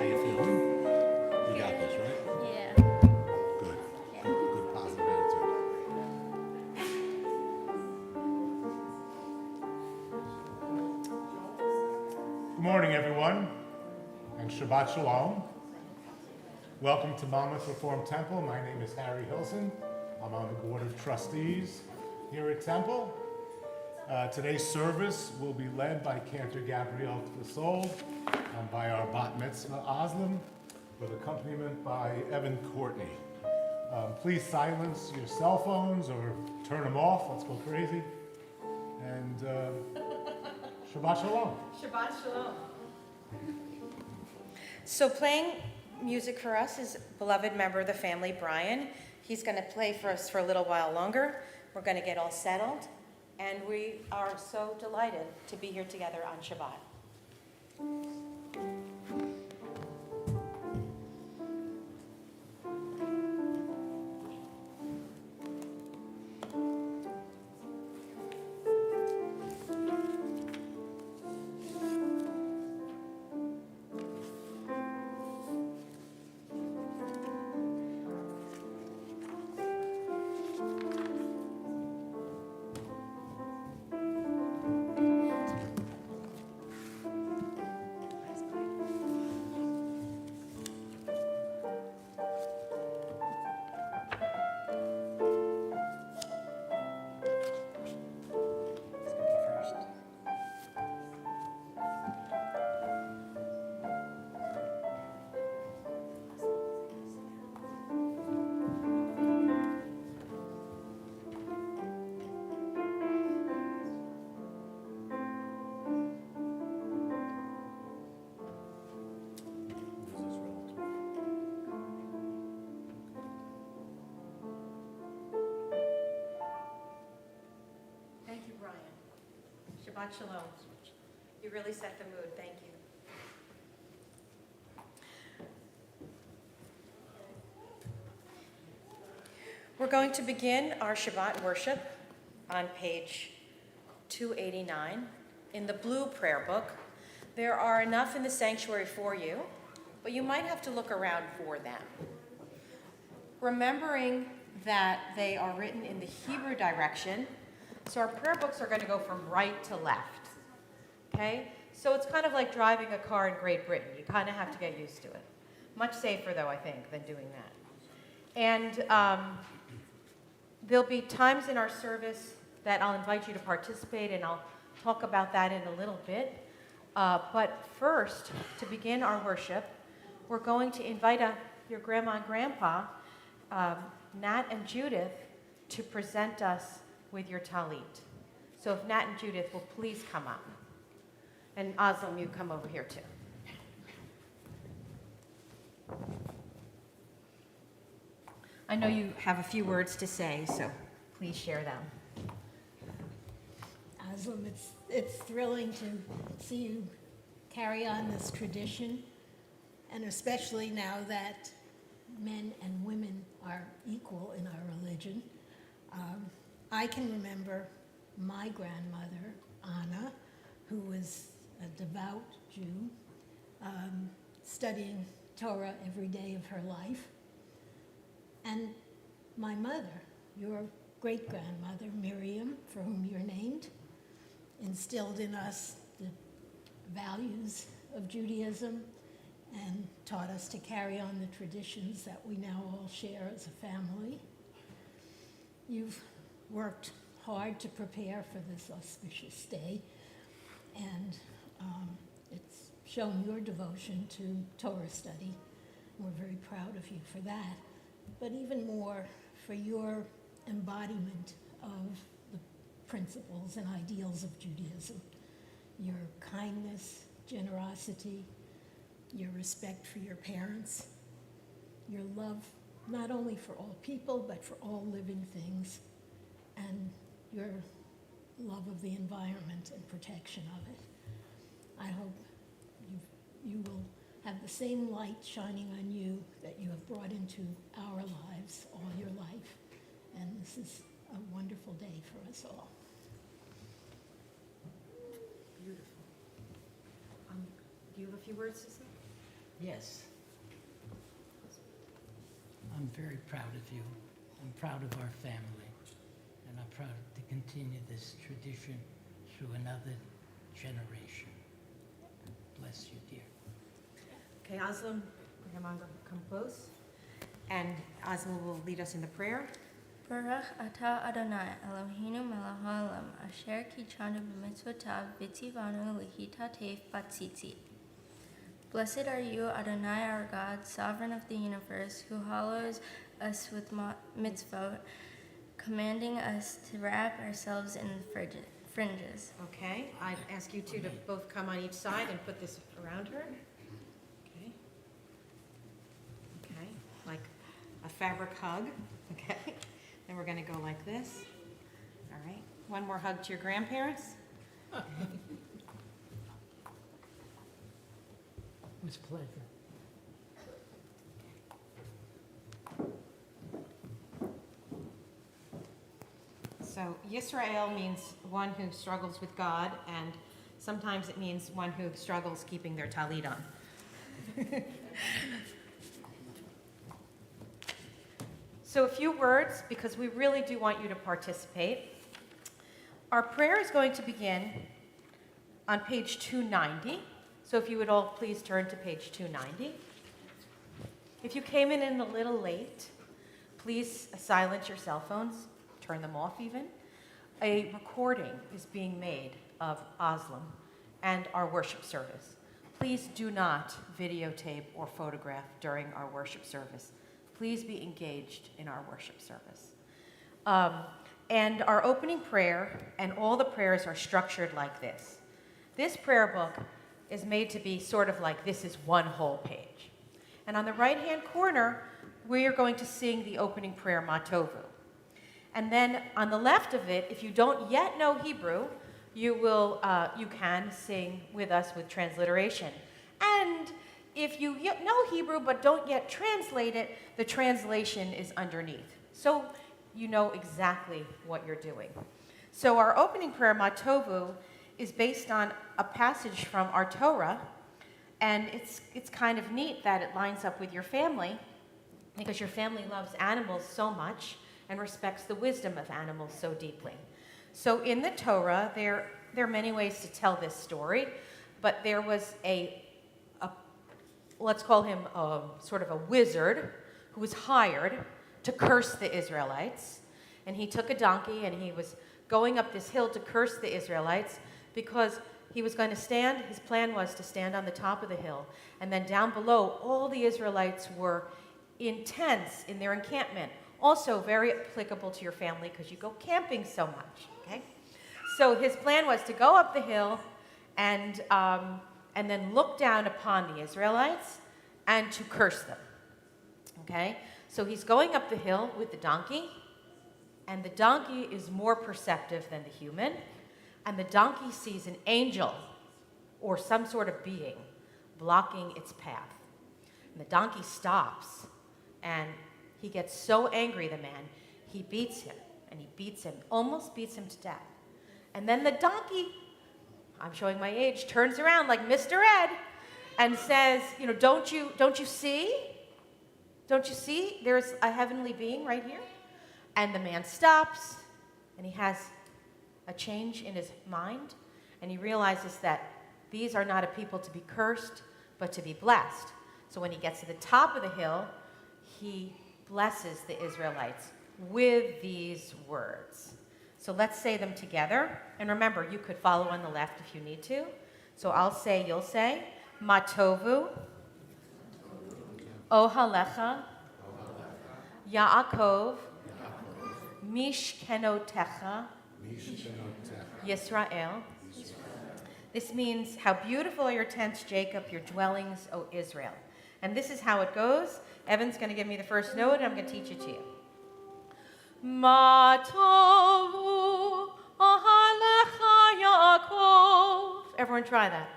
How you feeling? You got this, right? Yeah. Good. Good positive attitude. Good morning, everyone, and Shabbat Shalom. Welcome to Monmouth Reformed Temple. My name is Harry Hilson. I'm on the Board of Trustees here at Temple. Today's service will be led by Cantor Clissold and by our Bat Mitzvah Ozlem, with accompaniment by Evan Courtney. Please silence your cell phones or turn them off. Let's go crazy. And Shabbat Shalom. Shabbat Shalom. So playing music for us is a beloved member of the family, Brian. He's going to play for us for a little while longer. We're going to get all settled, and we are so delighted to be here together on Shabbat. Shabbat Shalom. You really set the mood. Thank you. We're going to begin our Shabbat worship on page 289 in the blue prayer book. There are enough in the sanctuary for you, but you might have to look around for them. Remembering that they are written in the Hebrew direction, so our prayer books are going to go from right to left, okay? So it's kind of like driving a car in Great Britain. You kind of have to get used to it. Much safer, though, I think, than doing that. And there'll be times in our service that I'll invite you to participate, and I'll talk about that in a little bit. But first, to begin our worship, we're going to invite your grandma and grandpa, Nat and Judith, to present us with your talit. So if Nat and Judith will please come up. And Ozlem, you come over here too. I know you have a few words to say, so please share them. Ozlem, it's thrilling to see you carry on this tradition, and especially now that men and women are equal in our religion. I can remember my grandmother, Anna, who was a devout Jew, studying Torah every day of her life. And my mother, your great-grandmother, Miriam, for whom you're named, instilled in us the values of Judaism and taught us to carry on the traditions that we now all share as a family. You've worked hard to prepare for this auspicious day, and it's shown your devotion to Torah study. We're very proud of you for that, but even more for your embodiment of the principles and ideals of Judaism. Your kindness, generosity, your respect for your parents, your love not only for all people, but for all living things, and your love of the environment and protection of it. I hope you will have the same light shining on you that you have brought into our lives all your life. And this is a wonderful day for us all. Beautiful. Do you have a few words to say? Yes. I'm very proud of you. I'm proud of our family. And I'm proud to continue this tradition through another generation. Bless you, dear. Okay, Ozlem, Grandma, come close. And Ozlem will lead us in the prayer. Baruch atah Adonai Eloheinu melech haolam asher kichanu b'mitzvotav v'tzivanu l'hitatef batzitzit. Blessed are you, Adonai our God, sovereign of the universe, who hallows us with mitzvot, commanding us to wrap ourselves in fringes. Okay, I'd ask you two to both come on each side and put this around her. Okay. Okay, like a fabric hug. Okay. Then we're going to go like this. All right. One more hug to your grandparents. It was a pleasure. So Yisrael means one who struggles with God, and sometimes it means one who struggles keeping their talit on. So a few words, because we really do want you to participate. Our prayer is going to begin on page 290. So if you would all please turn to page 290. If you came in a little late, please silence your cell phones, turn them off even. A recording is being made of Ozlem and our worship service. Please do not videotape or photograph during our worship service. Please be engaged in our worship service. And our opening prayer and all the prayers are structured like this. This prayer book is made to be sort of like this is one whole page. And on the right-hand corner, we are going to sing the opening prayer, Ma Tovu. And then on the left of it, if you don't yet know Hebrew, you can sing with us with transliteration. And if you know Hebrew but don't yet translate it, the translation is underneath. So you know exactly what you're doing. So our opening prayer, Ma Tovu, is based on a passage from our Torah, and it's kind of neat that it lines up with your family, because your family loves animals so much and respects the wisdom of animals so deeply. So in the Torah, there are many ways to tell this story, but there was let's call him sort of a wizard who was hired to curse the Israelites. And he took a donkey and he was going up this hill to curse the Israelites because he was going to stand, his plan was to stand on the top of the hill. And then down below, all the Israelites were in tents in their encampment. Also very applicable to your family because you go camping so much, okay? So his plan was to go up the hill and then look down upon the Israelites and to curse them, okay? So he's going up the hill with the donkey, and the donkey is more perceptive than the human, and the donkey sees an angel or some sort of being blocking its path. And the donkey stops, and he gets so angry, the man, he beats him, and he beats him, almost beats him to death. And then the donkey, I'm showing my age, turns around like Mr. Ed and says, you know, don't you see? Don't you see? There's a heavenly being right here. And the man stops, and he has a change in his mind, and he realizes that these are not a people to be cursed, but to be blessed. So when he gets to the top of the hill, he blesses the Israelites with these words. So let's say them together. And remember, you could follow on the left if you need to. So I'll say, you'll say, Ma Tovu, Ohalecha, Yaakov, Mishkenotecha, Yisrael. This means, how beautiful are your tents, Jacob, your dwellings, O Israel. And this is how it goes. Evan's going to give me the first note, and I'm going to teach it to you. Ma tovu ohalecha Yaakov. Everyone try that.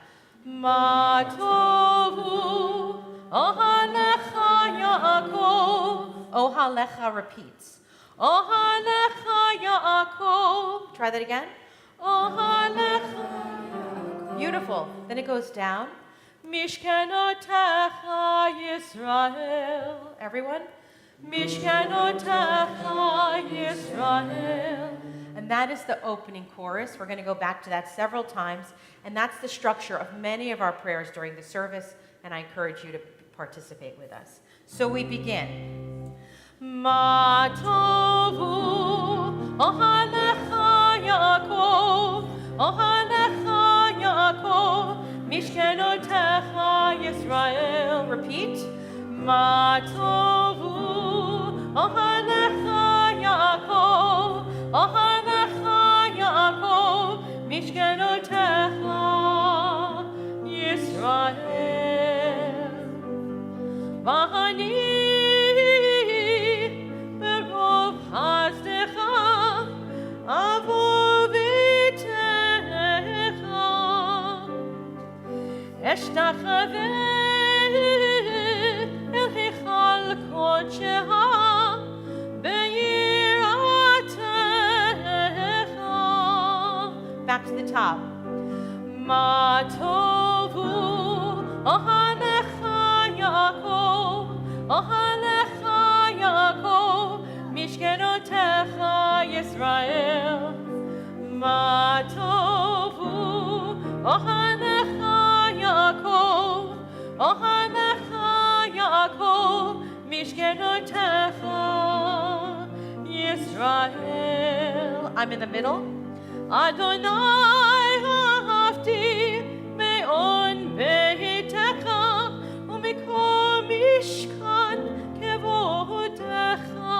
Ma tovu ohalecha Yaakov. Ohalecha repeats. Ohalecha Yaakov. Try that again. Ohalecha. Beautiful. Then it goes down. Mishkenotecha Yisrael. Everyone? Mishkenotecha Yisrael. And that is the opening chorus. We're going to go back to that several times. And that's the structure of many of our prayers during the service. And I encourage you to participate with us. So we begin. Ma tovu ohalecha Yaakov, ohalecha Yaakov, mishkenotecha Yisrael. Repeat. Ma tovu ohalecha Yaakov, ohalecha Yaakov, mishkenotecha Yisrael. Vahani berov hasdecha avur v'techa eshtachaveh el hichal kodsheha be'yiratecha. Back to the top. Ma tovu ohalecha Yaakov, ohalecha Yaakov, mishkenotecha Yisrael. Ma tovu ohalecha Yaakov, ohalecha Yaakov, mishkenotecha Yisrael. I'm in the middle. Adonai ahavti me'on beitecha umikol mishkan kevodecha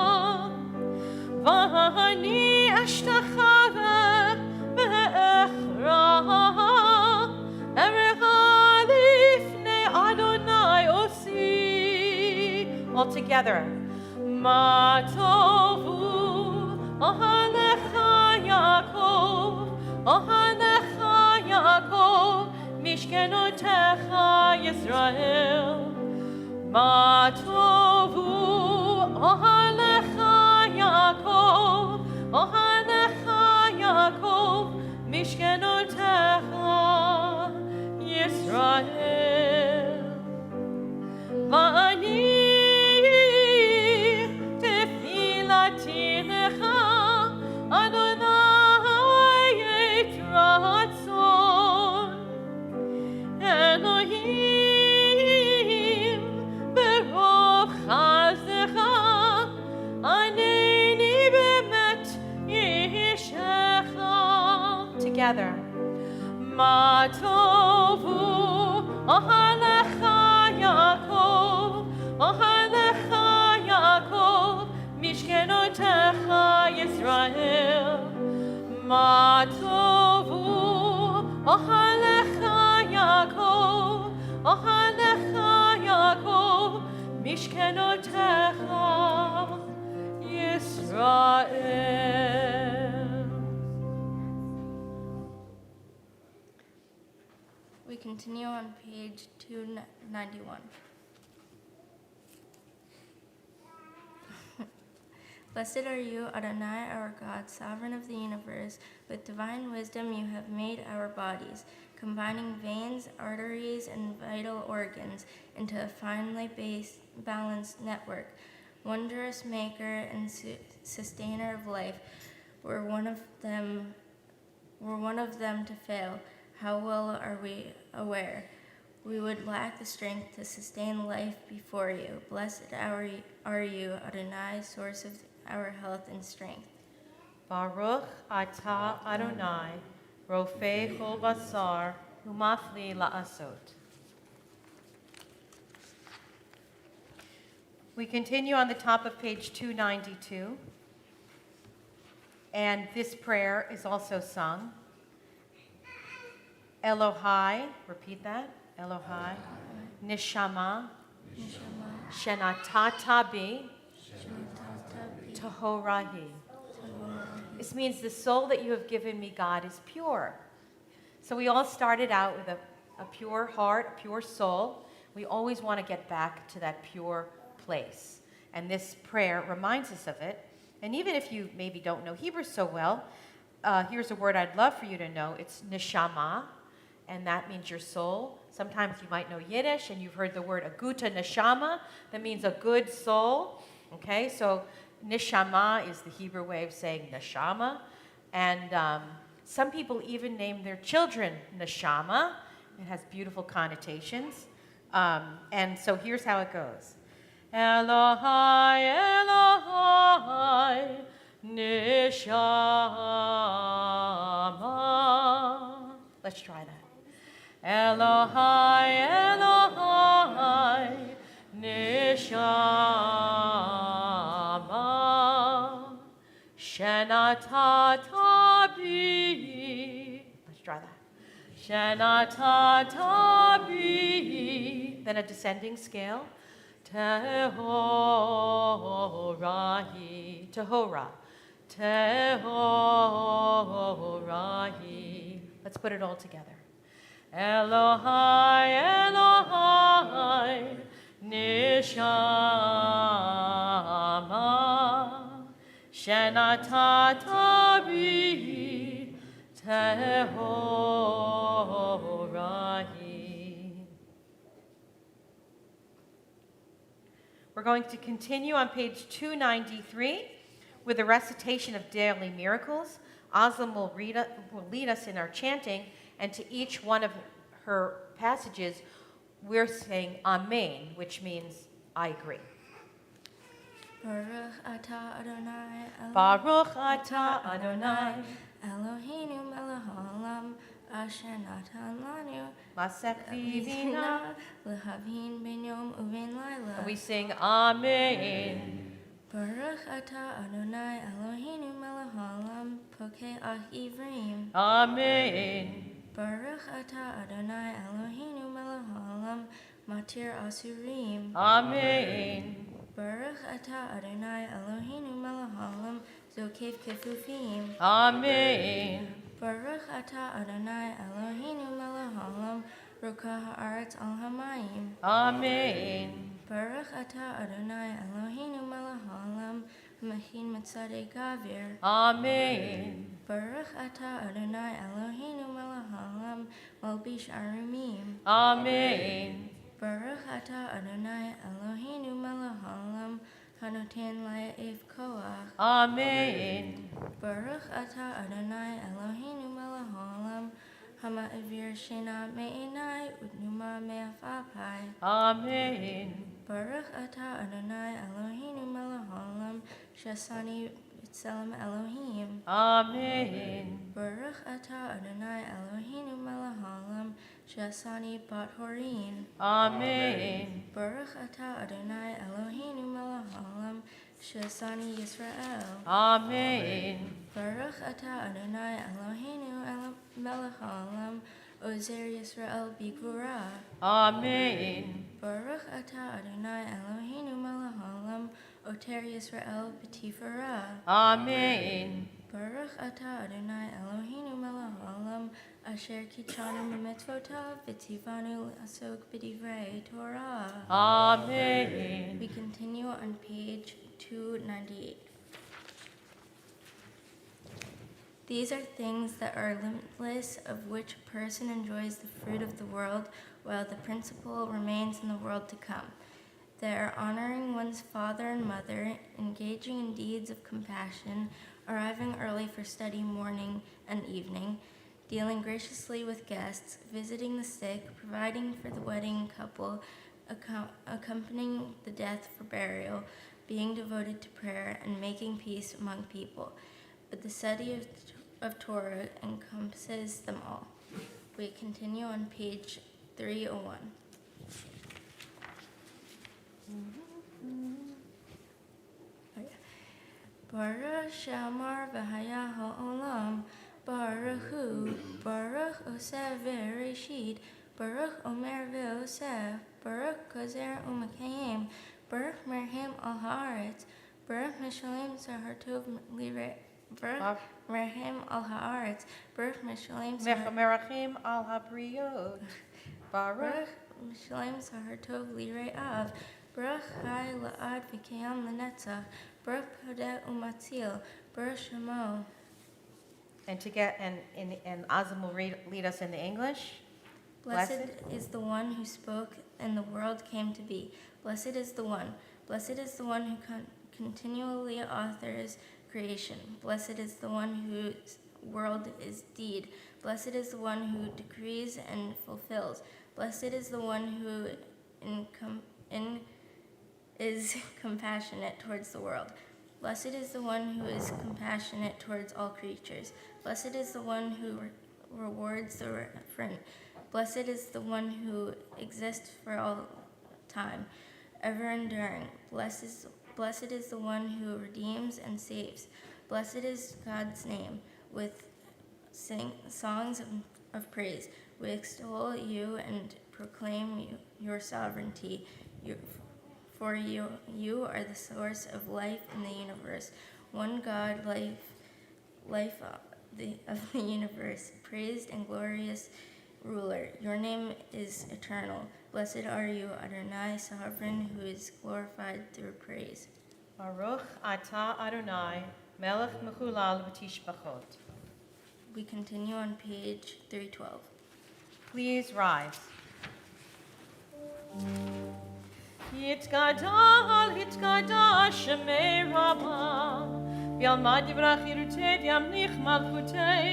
v'ani ashtachaveh be'echra erecha lifnei Adonai osi. All together. Ma tovu ohalecha Yaakov, ohalecha Yaakov, mishkenotecha Yisrael. Ma tovu ohalecha Yaakov, ohalecha Yaakov, mishkenotecha Yisrael. Va'ani tefilati lecha Adonai et ratzon Elohim berov chazdecha aneni bemet yishecha. Together. Ma tovu ohalecha Yaakov, ohalecha Yaakov, mishkenotecha Yisrael. Ma tovu ohalecha Yaakov, ohalecha Yaakov, mishkenotecha Yisrael. We continue on page 291. Blessed are you, Adonai, our God, sovereign of the universe. With divine wisdom you have made our bodies, combining veins, arteries, and vital organs into a finely balanced network. Wondrous maker and sustainer of life, were one of them to fail, how well are we aware? We would lack the strength to sustain life before you. Blessed are you, Adonai, source of our health and strength. Baruch atah Adonai, rofei kol basar, umafli la'asot. We continue on the top of page 292. And this prayer is also sung. Elohai, repeat that. Elohai. Nishama. Shenatata bi. Tahorahi. This means the soul that you have given me, God, is pure. So we all started out with a pure heart, a pure soul. We always want to get back to that pure place. And this prayer reminds us of it. And even if you maybe don't know Hebrew so well, here's a word I'd love for you to know. It's neshama. and that means your soul. Sometimes you might know Yiddish, and you've heard the word aguta neshama. That means a good soul. Okay, so neshama is the Hebrew way of saying neshama. And some people even name their children neshama. It has beautiful connotations. And so here's how it goes. Elohai, Elohai, neshama. Let's try that. Elohai, Elohai, neshama. Shenata bi. Let's try that. Shenata bi. Then a descending scale. Tehorahi. Tehora. Tehorahi. Let's put it all together. Elohai, Elohai, neshama, shenata bi, tehorahi. We're going to continue on page 293 with a recitation of daily miracles. Ozlem will lead us in our chanting, and to each one of her passages, we're saying Amen, which means I agree. Baruch atah Adonai Baruch atah Adonai Eloheinu melech haolam asher natan lanu masech v'vina. lehavin ben yom uven laila. And we sing Amen. Baruch atah Adonai Eloheinu melech haolam pokei ivrim. Amen. Baruch atah Adonai Eloheinu melech haolam matir asurim. Amen. Baruch atah Adonai Eloheinu melech haolam zokev kefufim. Amen. Baruch atah Adonai Eloheinu melech haolam rokah haaretz al hamayim. Amen. Baruch atah Adonai Eloheinu melech haolam machin mitzadei gavir. Amen. Baruch atah Adonai Eloheinu melech haolam malbish arumim. Amen. Baruch atah Adonai Eloheinu melech haolam hanoten la'ev koach. Amen. Baruch atah Adonai Eloheinu melech haolam hama'avir shena me'enai udnuma me'afapai. Amen. Baruch atah Adonai Eloheinu melech haolam shasani b'tselem Elohim. Amen. Baruch atah Adonai Eloheinu melech haolam shasani bat horin. Amen. Baruch atah Adonai Eloheinu melech haolam shasani Yisrael. Amen. Baruch atah Adonai Eloheinu melech haolam ozer Yisrael bigvura. Amen. Baruch atah Adonai Eloheinu melech haolam oter Yisrael b'tifara. Amen. Baruch atah Adonai Eloheinu melech haolam asher kichanu b'mitzvotav v'tzivanu asok b'divrei Torah. Amen. We continue on page 298. These are things that are limitless, of which a person enjoys the fruit of the world, while the principle remains in the world to come. They are honoring one's father and mother, engaging in deeds of compassion, arriving early for study morning and evening, dealing graciously with guests, visiting the sick, providing for the wedding couple, accompanying the death for burial, being devoted to prayer, and making peace among people. But the study of Torah encompasses them all. We continue on page 301. Baruch Shamar v'haya ha'olam, Baruch Hu, Baruch Oseh v'Reshit, Baruch Omer v'Oseh, Baruch Kozer u'Makayim, Baruch Merhem al haaretz, Baruch Mishalem Zahartov Lire, Baruch Merhem al haaretz, Baruch Mishalem Merachim al habriot. Baruch. Baruch Mishalem Zahartov Lire Av, Baruch Hai La'ad V'Kayam L'Netzach, Baruch Podeh U'Matzil, Baruch Shemo. And Ozlem will lead us in the English. Blessed is the one who spoke, and the world came to be. Blessed is the one. Blessed is the one who continually authors creation. Blessed is the one whose world is deed. Blessed is the one who decrees and fulfills. Blessed is the one who is compassionate towards the world. Blessed is the one who is compassionate towards all creatures. Blessed is the one who rewards the reverent. Blessed is the one who exists for all time, ever enduring. Blessed is the one who redeems and saves. Blessed is God's name. With songs of praise, we extol you and proclaim your sovereignty. For you are the source of life in the universe. One God, life of the universe, praised and glorious ruler. Your name is eternal. Blessed are you, Adonai, sovereign, who is glorified through praise. Baruch atah Adonai, melech mechulal v'tishbachot. We continue on page 312. Please rise. Yitkadal, Shemei Rabbah, v'yalmad yivrach yirutei, v'yamlich malchutei,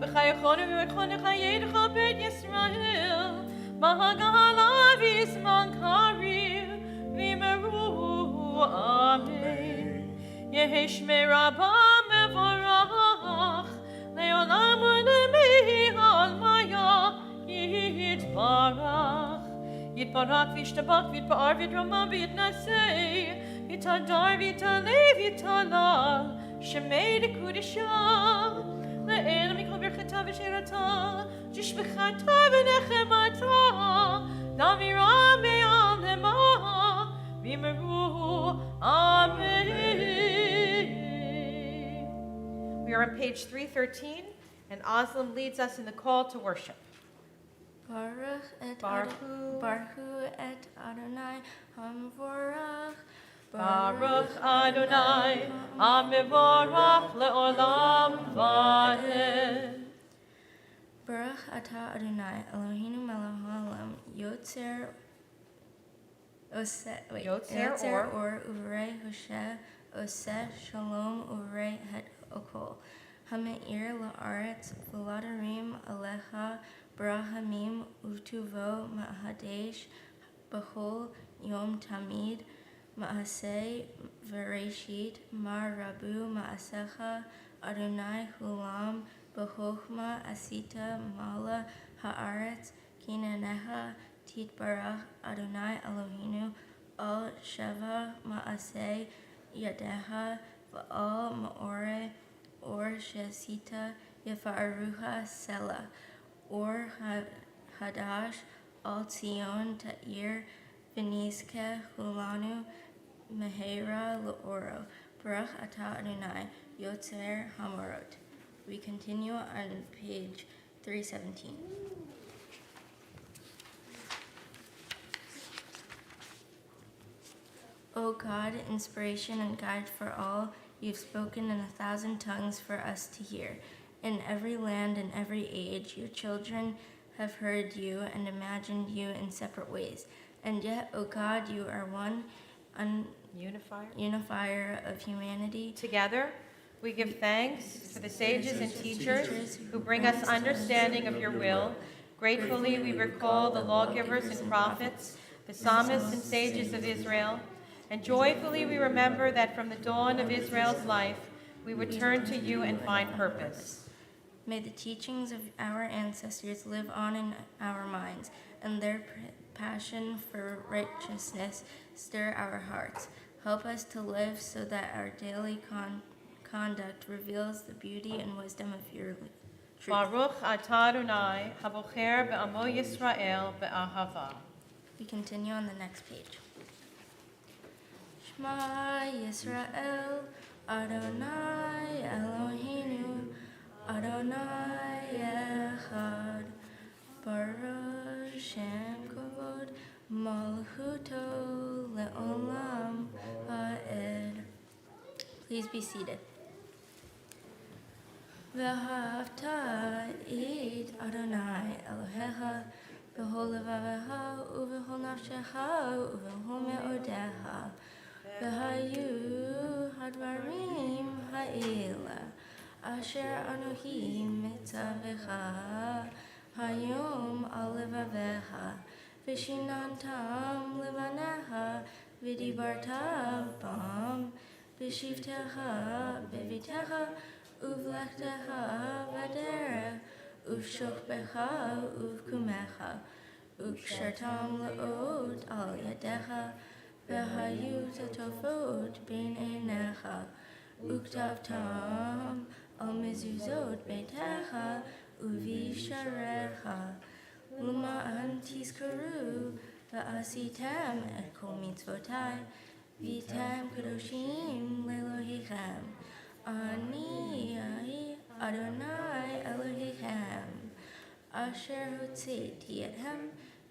v'chayachonu v'yachonu chayedecha bet Yisrael, v'hagala v'yisman karir, v'yimeru amen. Yehi Shemei Rabbah mevorach, le'olam u'lemei almaya yitbarach. Yitbarak v'yishtabach v'yitba'ar v'yitramah v'yitnaseh v'yitadar v'yitaleh v'yitalal Shemei dekudishah le'el mikol birchata v'shirata jishbechata v'nechemata davira me'al hema v'yimeru amen. We are on page 313, and Ozlem leads us in the call to worship. Baruch et Adonai Hamvorach. Baruch Adonai Hamivorach le'olam va'ed. Baruch atah Adonai Eloheinu melech haolam yotzer or uvrei hoshe oseh shalom uvrei het okol hameir la'aretz v'ladarim alecha Brahamim utuvo ma'hadesh b'chol yom tamid ma'aseh v'reishit ma'rabu ma'asecha Adonai hulam b'chochma asita mala ha'aretz kinanecha titbarach Adonai Eloheinu al sheva ma'aseh yadecha v'al ma'ore or shesita yafa'aruha selah or Hadash al Tzion Ta'ir V'nizke Hulanu Mehera L'oro Baruch atah Adonai Yotzer Hamorot. We continue on page 317. O God, inspiration and guide for all, you've spoken in 1,000 tongues for us to hear. In every land and every age, your children have heard you and imagined you in separate ways. And yet, O God, you are one unifier of humanity. Together, we give thanks for the sages and teachers who bring us understanding of your will. Gratefully, we recall the lawgivers and prophets, the psalmists and sages of Israel. And joyfully, we remember that from the dawn of Israel's life, we would turn to you and find purpose. May the teachings of our ancestors live on in our minds, and their passion for righteousness stir our hearts. Help us to live so that our daily conduct reveals the beauty and wisdom of your truth. Baruch atah Adonai, habocher be'amo Yisrael be'ahava. We continue on the next page. Shema Yisrael, Adonai Eloheinu, Adonai Echad, Baruch Shem Kavod, Malchuto Le'olam Ha'ed. Please be seated. V'ahavta et Adonai Elohecha B'chol levavecha u'b'chol nafshecha u'b'chol me'odecha. V'hayu hadvarim ha'ela asher Anohi mitzavecha hayom al levavecha v'shinantam levanecha v'dibarta bam v'shivtecha b'vitecha uvlechtecha v'derech uv'shokbecha uv'kumecha uv'kshertam le'od al yadecha v'hayu tetofot bein einecha uktavtam al mezuzot beitecha uvisharecha l'ma'an tizkaru v'asitem et kol mitzvotai v'tem kadoshim le'elohechem ani Adonai Elohechem asher hotzeti ethem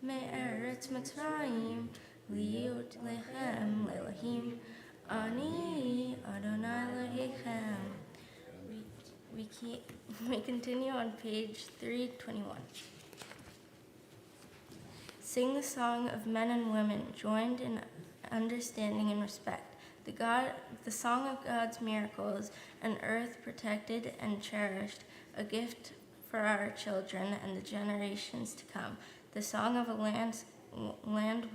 me'eretz Mitzrayim liot lechem le'elohim ani Adonai Elohechem. We continue on page 321. Sing the song of men and women joined in understanding and respect. The song of God's miracles, an earth protected and cherished, a gift for our children and the generations to come. The song of a land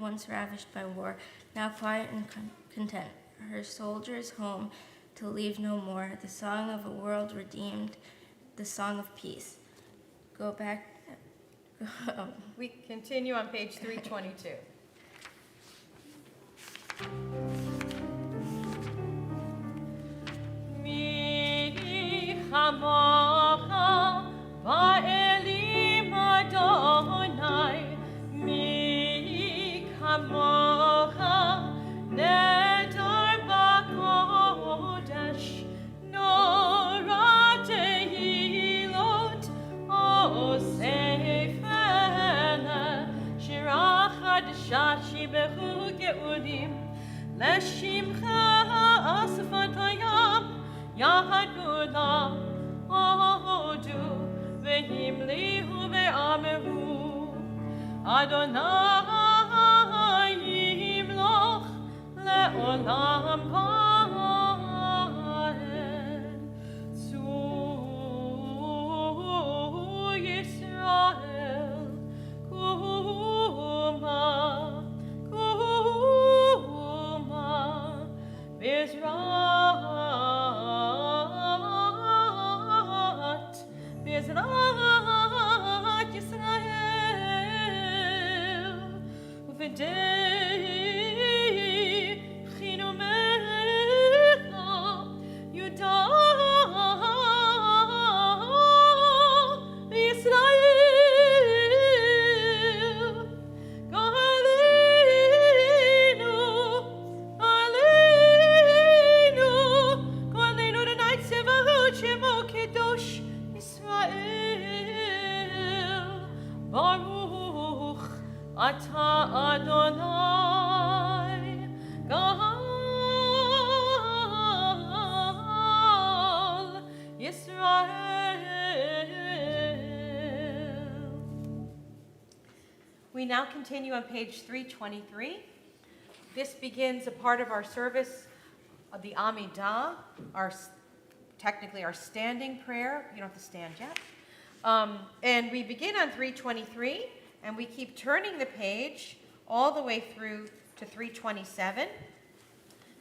once ravished by war, now quiet and content, her soldiers home to leave no more. The song of a world redeemed, the song of peace. Go back. We continue on page 322. Mi chamocha va'elim Adonai, mi chamocha nedar b'kodesh, nora tehilot osefele, shira chadasha shibechu geudim, לשמחה אספת הים, יחד כולם הודו והמליאו ואמרו, אדוני ימלוך לעולם ועד. צור ישראל קומה Bezrat Yisrael Uvedei Chinumecha Yudah Yisrael Ata Adonai Gal Yisrael. We now continue on page 323. This begins a part of our service of the Amidah, technically our standing prayer. You don't have to stand yet. And we begin on 323. And we keep turning the page all the way through to 327.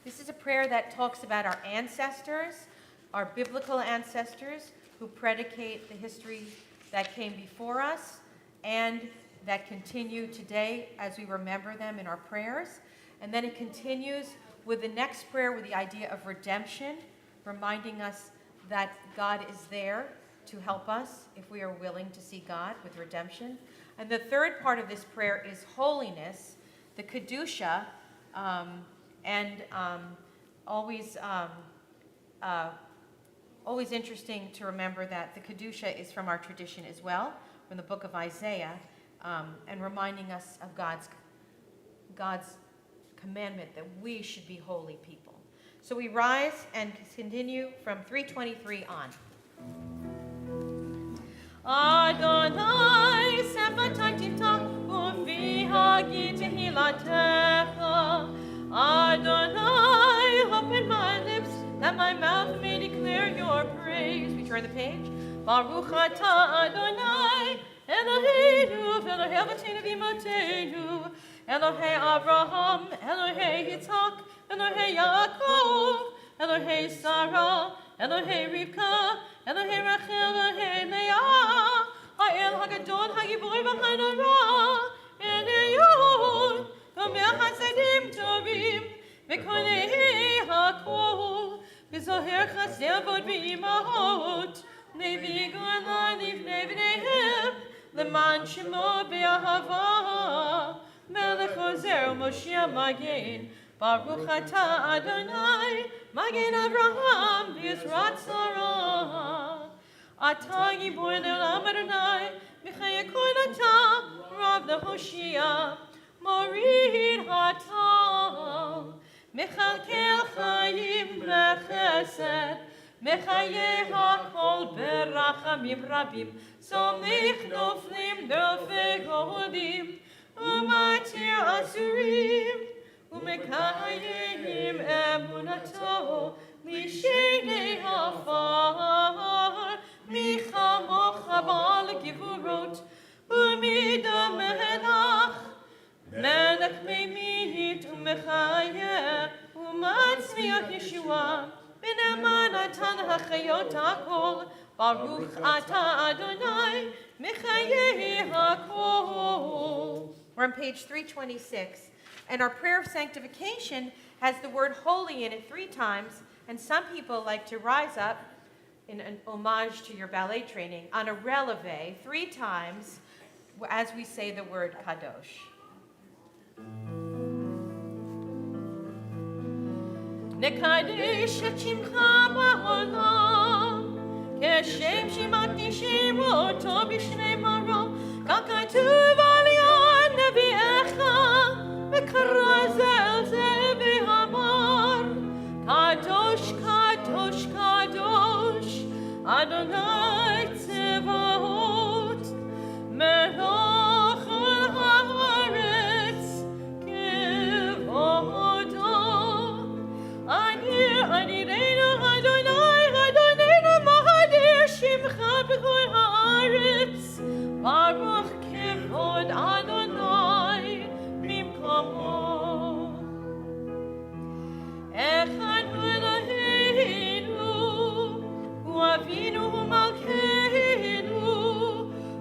This is a prayer that talks about our ancestors, our biblical ancestors who predicate the history that came before us and that continue today as we remember them in our prayers. And then it continues with the next prayer with the idea of redemption, reminding us that God is there to help us if we are willing to see God with redemption. And the third part of this prayer is holiness, the Kedusha, always interesting to remember that the Kedusha is from our tradition as well, from the book of Isaiah, and reminding us of God's commandment that we should be holy people. So we rise and continue from 323 on. Adonai sefatai tifta Hagi Tehilatecha. Adonai, open my lips, that my mouth may declare your praise. We turn the page. Baruch atah Adonai, Eloheinu, Elohei Avotenu v'Imotenu, Elohei Abraham, Elohei Yitzhak, Elohei Yaakov, Elohei Sarah, Elohei Rivka, Elohei Rachel, Elohei Leah, Ha'el Hagadol, Hagibor v'Hanara, Eliyod, Gomel Hasadim Tovim, V'kolei Hakol, V'zoher Chasdei Avot v'Imahot, Levi Golan Livnei B'neihem, Leman Shemo Be'ahava, Melech Ozer Moshiach Magen, Baruch atah Adonai, Magen Avraham v'Yisrat Sarah. Atah Gibor Le'olam Adonai, Michayeh Kol atah, Rav Nehoshia, Morid Hatam, Mechalkel Chayim B'Chesed, Mechayeh HaKol B'Rachamim Rabim, Somich Noflim Nofeg Hodim, Umatir Asurim, Umekayim Emunato, Mishenei Hafar, Michamocha Bal Givurot, Umida Melech, Melech Meimit Umechayeh, Umatzmiach Yeshua, B'ne'eman Atan HaChayot HaKol, Baruch atah Adonai, Mechayeh HaKol. We're on page 326, and our prayer of sanctification has the word holy in it 3 times, and some people like to rise up in an homage to your ballet training on a releve 3 times as we say the word kadosh. Nekadesh et shimcha ba'olam, כשם שמקדישים אותו בשני מרום, כך כתוב על יד נביאך, וכרז זה ואמר, קדוש, קדוש, קדוש, אדוני צבאות, מלוך על הארץ כבודו. אדירנו אדוני, אדוננו מהדיר שמך בכל הארץ, ברוך כבוד אדוני ממקומו. אחד הוא אלוהינו, הוא אבינו, הוא מלכנו,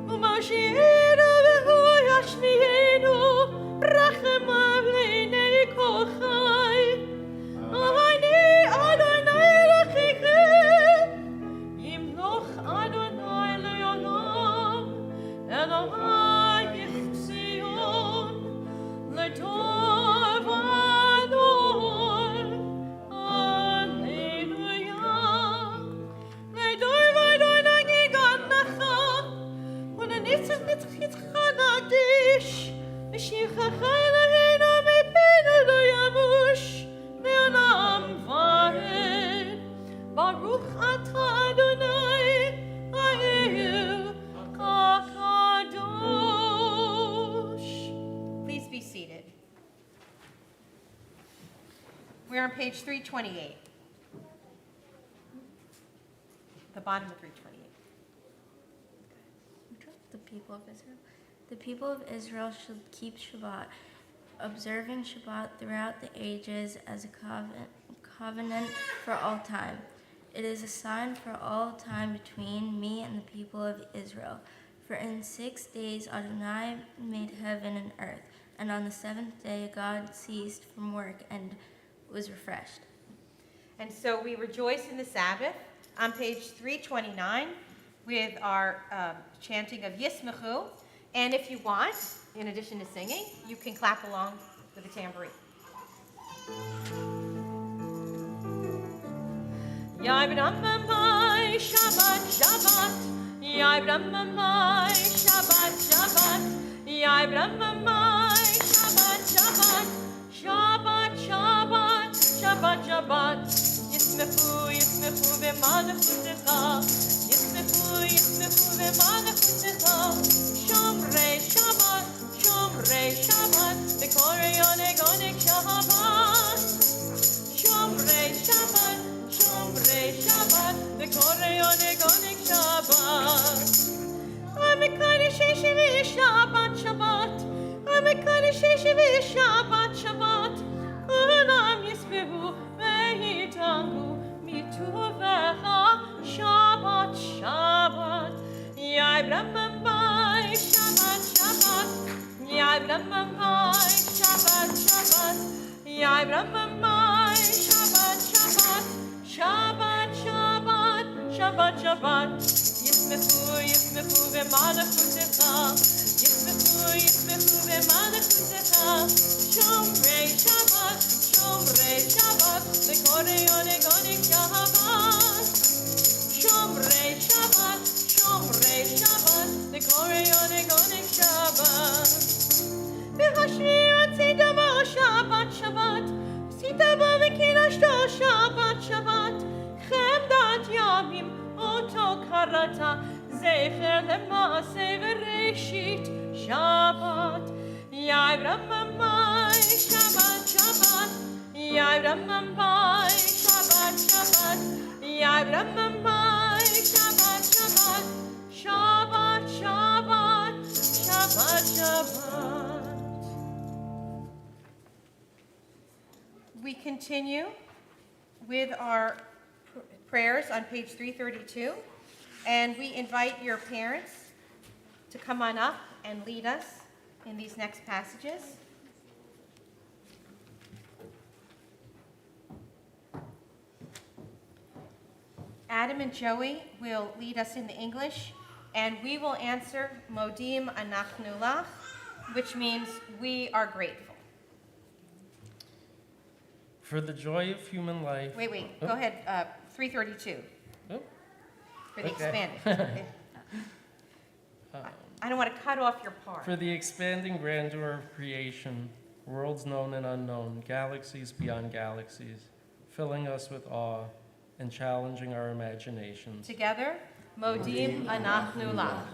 הוא מושיענו והוא ישמיענו, רחמיו לעיני כל חי. אני אדוני אלוהיכם, ימלוך אדוני לעולם, אלוהיך ציון, לדור ודור. הללויה. לדור ודור נגיגן לך, ולנצח נצחך נקדיש, ושבחך אלוהינו מפינו לא ימוש. לעולם ועד, ברוך אתה אדוני, האל הקדוש. Please be seated. We're on page 328. The bottom of 328. The people of Israel. The people of Israel should keep Shabbat, observing Shabbat throughout the ages as a covenant for all time. It is a sign for all time between me and the people of Israel. For in 6 days Adonai made heaven and earth, and on the 7th day God ceased from work and was refreshed. And so we rejoice in the Sabbath on page 329 with our chanting of Yismechu. And if you want, in addition to singing, you can clap along with a tambourine. Yabramamai Shabbat Shabbat, Yabramamai Shabbat Shabbat, Yabramamai Shabbat Shabbat, Shabbat Shabbat, Shabbat Shabbat, Yismechu Yismechu v'malachutecha, Yismechu Yismechu v'malachutecha, Shomrei Shabbat, Shomrei Shomrei Shabbat, V'korei Onegonik Shabbat. Shomrei Shabbat, Shomrei Shabbat, V'korei Onegonik Shabbat. Amekadoshei Shvi Shabbat Shabbat, Amekadoshei Shvi Shabbat Shabbat. Kulam yisbehu ve'yitangu mituvecha Shabbat Shabbat. Ya'ibramamai Shabbat Shabbat, Ya'ibramamai Shabbat Shabbat, Ya'ibramamai Shabbat Shabbat, Shabbat Shabbat, Shabbat Shabbat. Yismechu Yismechu ve'malachutecha, Yismechu Yismechu ve'malachutecha. Shomrei Shabbat, Shomrei Shabbat, V'korei Onegonik Shabbat. Shomrei Shabbat, Shomrei Shabbat, V'korei Onegonik Shabbat. V'hashvi atzidamo Shabbat Shabbat, V'sitavo v'kidashto Shabbat Shabbat. Chemdat yamim oto karata, Zecher lema'aseh v'reishit Shabbat. Ya'ibramamai Shabbat Shabbat, Ya'ibramamai Shabbat Shabbat, Ya'ibramamai Shabbat Shabbat, Shabbat Shabbat, Shabbat Shabbat. We continue with our prayers on page 332, and we invite your parents to come on up and lead us in these next passages. Adam and Joey will lead us in the English, and we will answer Modim Anachnu Lach, which means we are grateful. For the joy of human life. Wait, Oh. go ahead, 332, Oh, for the Okay. expanded. I don't want to cut off your part. for the expanding grandeur of creation, worlds known and unknown, galaxies beyond galaxies, filling us with awe and challenging our imaginations. Together, Modim Anachnu Lach.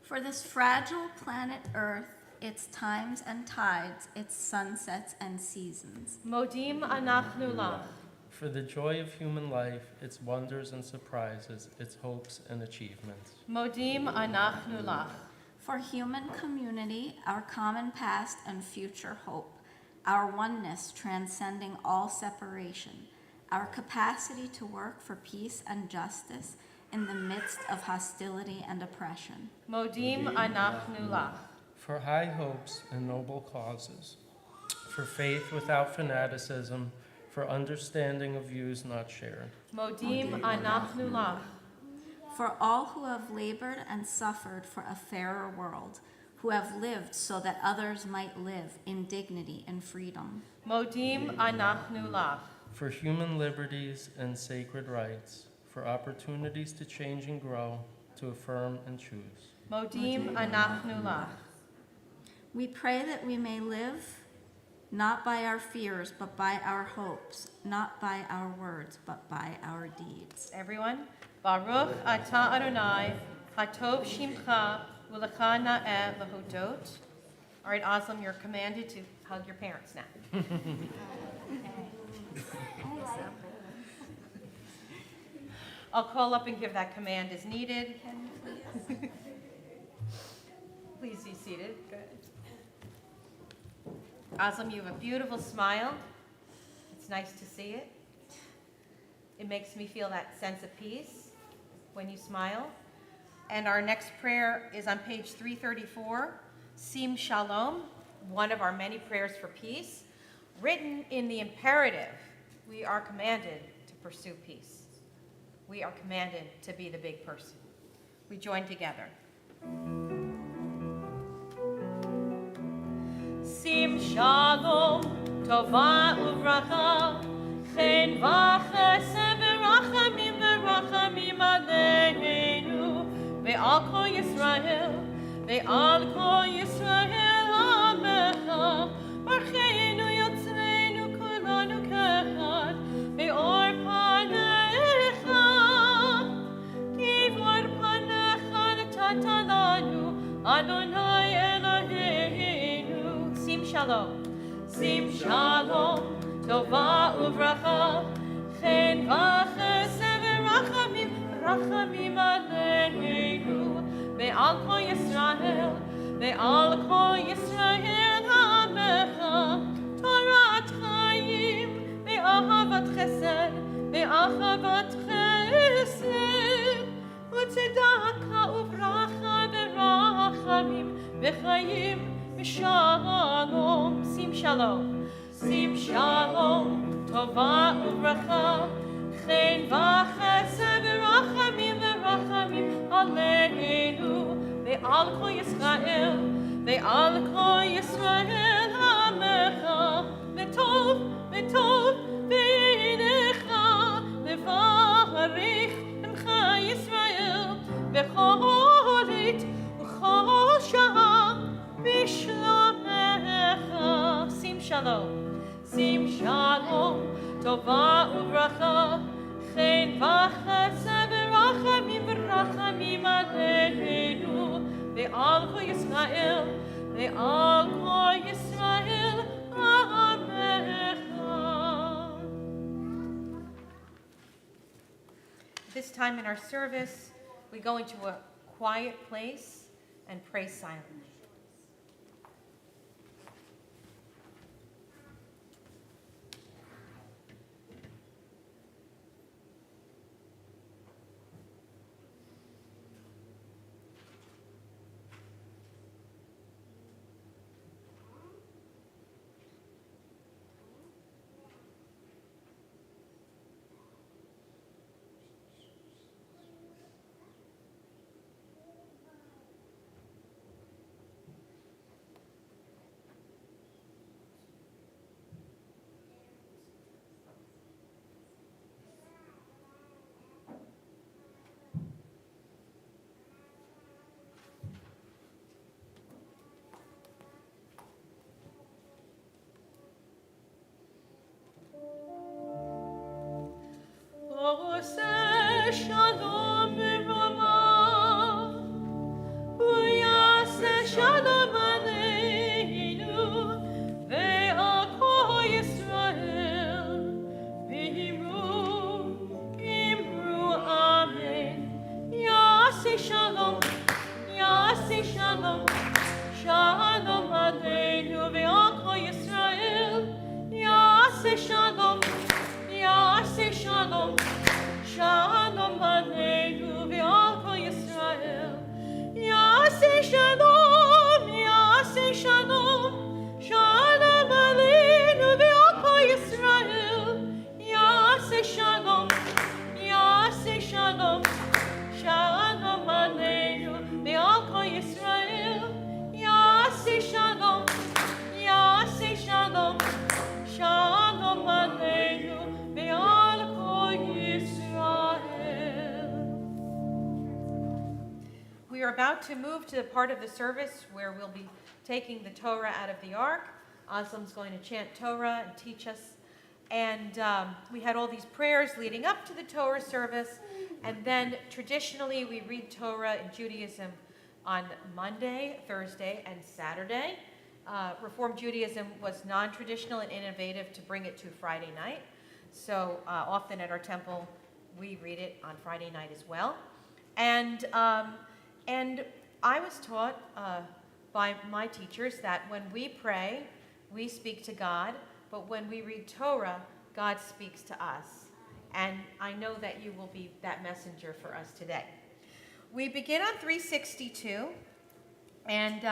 For this fragile planet Earth, its times and tides, its sunsets and seasons. Modim Anachnu Lach. For the joy of human life, its wonders and surprises, its hopes and achievements. Modim Anachnu Lach. For human community, our common past and future hope, our oneness transcending all separation, our capacity to work for peace and justice in the midst of hostility and oppression. Modim Anachnu Lach. For high hopes and noble causes, for faith without fanaticism, for understanding of views not shared. Modim Anachnu Lach. For all who have labored and suffered for a fairer world, who have lived so that others might live in dignity and freedom. Modim Anachnu Lach. For human liberties and sacred rights, for opportunities to change and grow, to affirm and choose. Modim Anachnu Lach. We pray that we may live not by our fears, but by our hopes, not by our words, but by our deeds. Everyone, Baruch Atah Adonai, Hatov Shimcha, Ulecha Na'eh Lahudot. All right, Ozlem, you're commanded to hug your parents now. I'll call up and give that command as needed. Please be seated. Go ahead. Ozlem, you have a beautiful smile. It's nice to see it. It makes me feel that sense of peace when you smile. And our next prayer is on page 334, Sim Shalom, one of our many prayers for peace. Written in the imperative, we are commanded to pursue peace. We are commanded to be the big person. We join together. Sim Shalom, Tova Uvracha, Chen V'chesed V'rachamim V'rachamim Aleinu, Ve'al Kol Yisrael, Ve'al Kol Yisrael Amecha, Barcheinu Yotzreinu Kulanu Kechad, Ve'or Panecha, Kivor Panecha Natatalanu, Adonai Eloheinu, shalom, sim shalom, tova uvracha, chen v'chesed v'rachamim, rachamim aleinu, ve'al kol Yisrael, ve'al kol Yisrael ha'amecha, Torat chayim, ve'ahavat chesed, ve'ahavat chesed, u'tzedaka uvracha ve'rachamim, ve'chayim v'shalom, sim shalom, tova uvracha, chen v'chesed v'rachamim aleinu, ve'al kol Yisrael, ve'al kol Yisrael ha'amecha, ve'tov ve'necha, levarich emcha Yisrael, bechol עת ובכל שעה בשלומך. שים שלום, טובה וברכה, חן וחסד ורחמים ורחמים עלינו, ועל כל ישראל, ועל כל ישראל עמך. This time in our service, we go into a quiet place and pray silently. עושה שלום ברמה, ויעשה שלום עלינו ועל כל ישראל, ואמרו אמן. יעשה שלום, שלום עלינו ועל כל ישראל, יעשה שלום, שלום עלינו ועל כל ישראל, יעשה שלום, שלום עלינו ועל כל ישראל, יעשה שלום, שלום עלינו ועל כל ישראל, יעשה שלום, שלום עלינו ועל כל ישראל. We are about to move to the part of the service where we'll be taking the Torah out of the ark. Ozlem's going to chant Torah and teach us. And we had all these prayers leading up to the Torah service. And then traditionally we read Torah in Judaism on Monday, Thursday, and Saturday. Reform Judaism was non-traditional and innovative to bring it to Friday night. So often at our temple, we read it on Friday night as well. And I was taught by my teachers that when we pray, we speak to God, but when we read Torah, God speaks to us. And I know that you will be that messenger for us today. We begin on 362, and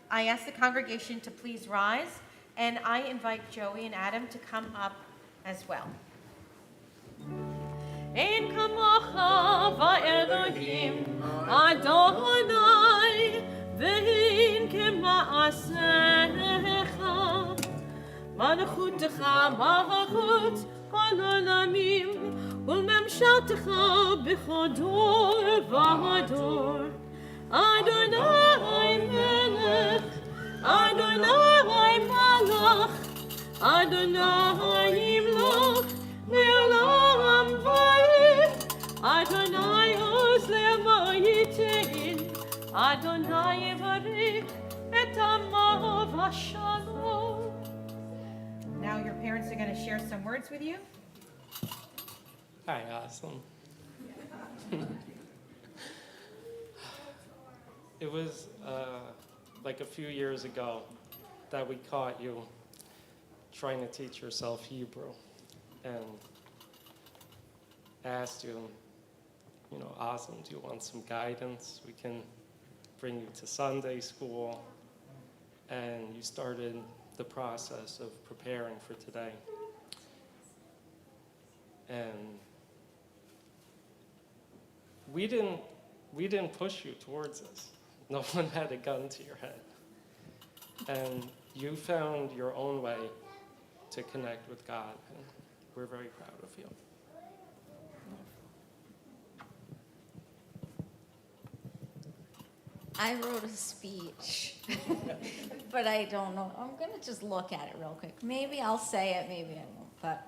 I ask the congregation to please rise, and I invite Joey and Adam to come up as well. אין כמוך באלוהים אדוני, ואין כמעשיך. מלכותך מלכות כל עולמים, ולממשלתך בכל דור ודור. אדוני מלך, אדוני מלך, אדוני ימלוך לעולם ועד. אדוני Ozlem ייתן, אדוני יברך את עמו בשלום. parents with you. Hi, Ozlem. It was like a few years ago that we caught you trying to teach yourself Hebrew, and asked you, Ozlem, do you want some guidance? We can bring you to Sunday school. And you started the process of preparing for today. And we didn't push you towards this. No one had a gun to your head. And you found your own way to connect with God. And we're very proud of you. I wrote a speech, but I don't know. I'm going to just look at it real quick. Maybe I'll say it, maybe I won't. But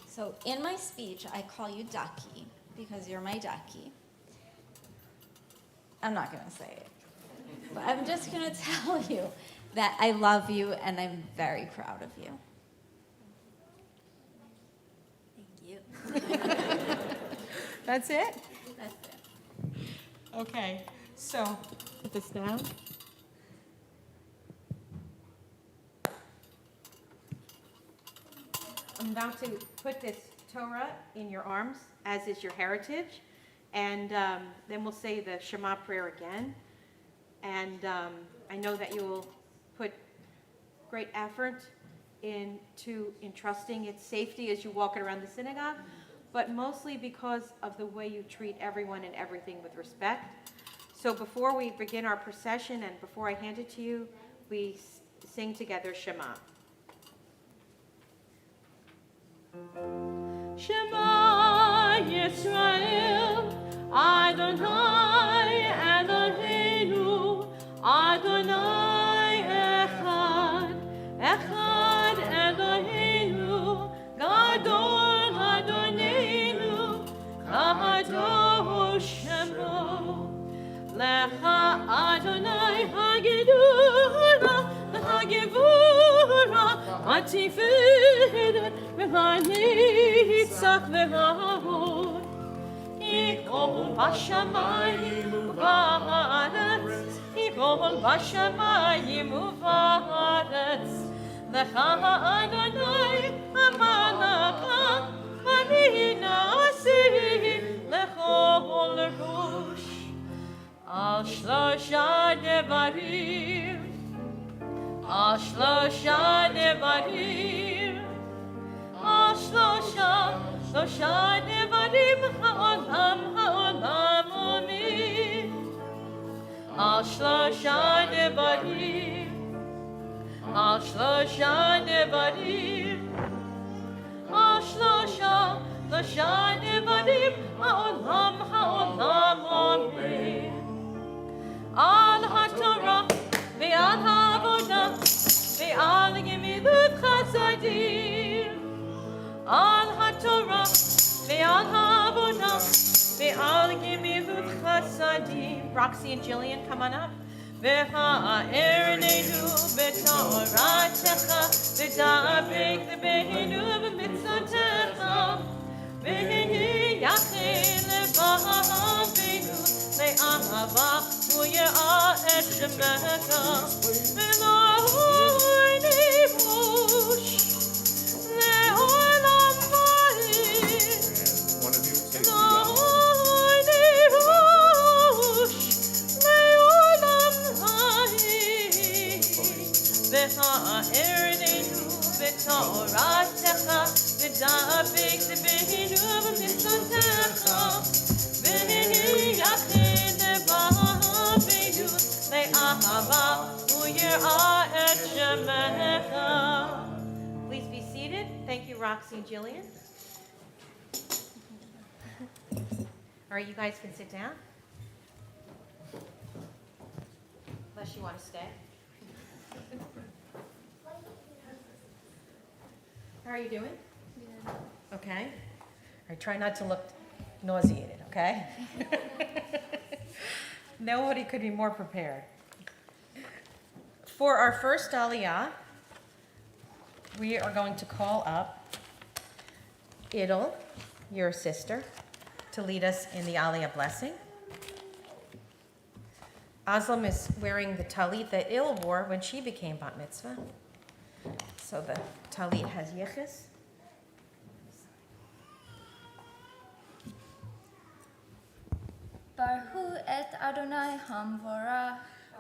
so in my speech, I call you Ducky because you're my Ducky. I'm not going to say it, but I'm just going to tell you that I love you and I'm very proud of you. Thank you. That's it? That's it. Okay, so put this down. I'm about to put this Torah in your arms, as is your heritage, and then we'll say the Shema prayer again. And I know that you will put great effort into entrusting its safety as you walk it around the synagogue, but mostly because of the way you treat everyone and everything with respect. So before we begin our procession and before I hand it to you, we sing together Shema. Shema Yisrael, Adonai Eloheinu, Adonai Echad, Echad Eloheinu, Gadol Adonenu, Kadosh Shemo. Lecha Adonai Hagedura, Hagevura, Hatiferet, V'Hanitzach V'Hahod. Ikol Bashamayim U'Va'aretz, Ikol Bashamayim U'Va'aretz. Lecha Adonai Amalaka, Ani Nasi Lechol Rosh. Al Shlosha Devarim, Al Shlosha Devarim, Al Shlosha Devarim, Ha'olam Omer. Al Shlosha Devarim, Al Shlosha Devarim, Al Shlosha Devarim, Ha'olam Omer. Al HaTorah ve'al ha'avodah ve'al gemilut chasadim. Al HaTorah ve'al ha'avodah ve'al gemilut chasadim. Roxy and Jillian, come on up. Ve'ha'er neinu b'toratecha v'da'abek lebeinu b'mitzvotecha ve'hi yachil levahavenu le'ahava u'ya'ah et shemecha ve'lohoi nivush le'olam va'im One of you take the lohoi nivush le'olam va'im ve'ha'er neinu b'toratecha v'da'abek lebeinu b'mitzvotecha ve'hi yachid levahavenu le'ahava u'yirah et shemecha. Please be seated. Thank you, Roxy and Jillian. All right, you guys can sit down. Unless you want to stay. How are you doing? Good. Okay. All right, try not to look nauseated, okay? Nobody could be more prepared. For our first aliyah, we are going to call up Idil, your sister, to lead us in the Aliyah blessing. Ozlem is wearing the talit that Idil wore when she became bat mitzvah. So the talit has yichus. Baruch et Adonai Hamvorach.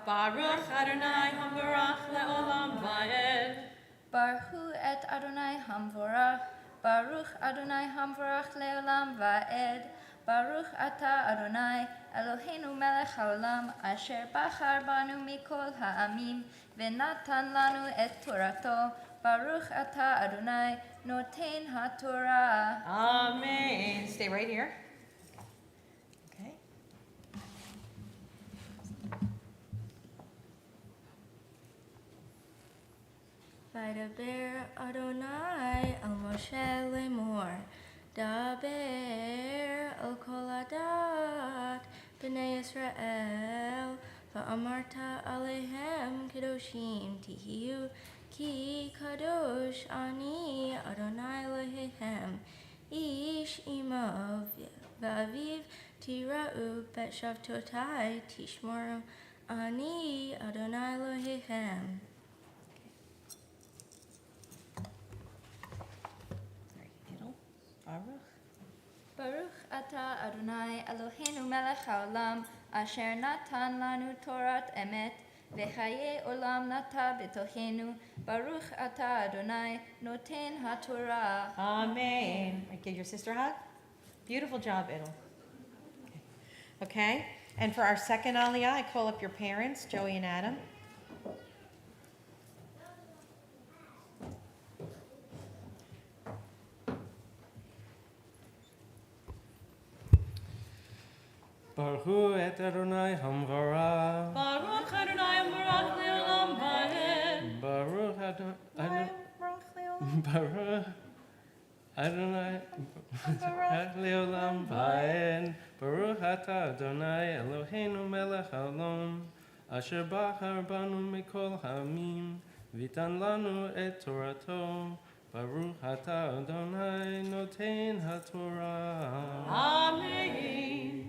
Baruch Adonai Hamvarach le'olam va'ed. Baruch et Adonai Hamvorach. Baruch Adonai Hamvorach le'olam va'ed. Baruch ata Adonai Eloheinu melech haolam asher bachar banu mikol ha'amim v'natan lanu et Torato. Baruch ata Adonai noten ha'torah. Amen. Stay right here. Okay. Vaydaber Adonai al Moshe lemor. Daber al kol adat b'nei Yisrael. Va'amarta alehem kedoshim tihiyu ki kadosh ani Adonai Elohehem. Ish imav v'aviv tira'u bet shavtotai tishmoru ani Adonai Elohehem. Baruch. Baruch ata Adonai Eloheinu melech haolam asher natan lanu Torat emet v'chaye olam nata b'tochenu. Baruch ata Adonai noten haTorah. Amen. I give your sister a hug. Beautiful job, Idil. Okay. And for our second Aliyah, I call up your parents, Joey and Adam. Baruch et Adonai Hamvarach. Baruch Adonai Baruch Leolam Va'ed. Baruch Adonai. Baruch Adonai Baruch Leolam Va'ed. Baruch Ata Adonai Eloheinu melech haolam asher bachar banu mikol ha'amim v'tan lanu et Torato. Baruch Ata Adonai noten ha'torah. Amen.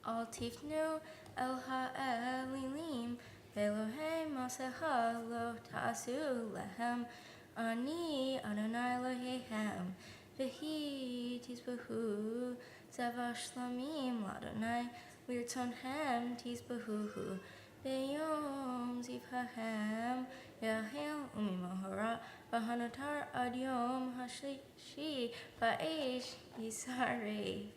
Al tifnu el ha'elilim ve'lohei masecha lo ta'asu lehem ani Adonai Elohehem v'hi tizbahu zavash shlamim l'Adonai lirtzonhem tizbahuhu ve'yom zivhahem yahel umimahara v'hanotar ad yom hashlishi va'esh yisarei.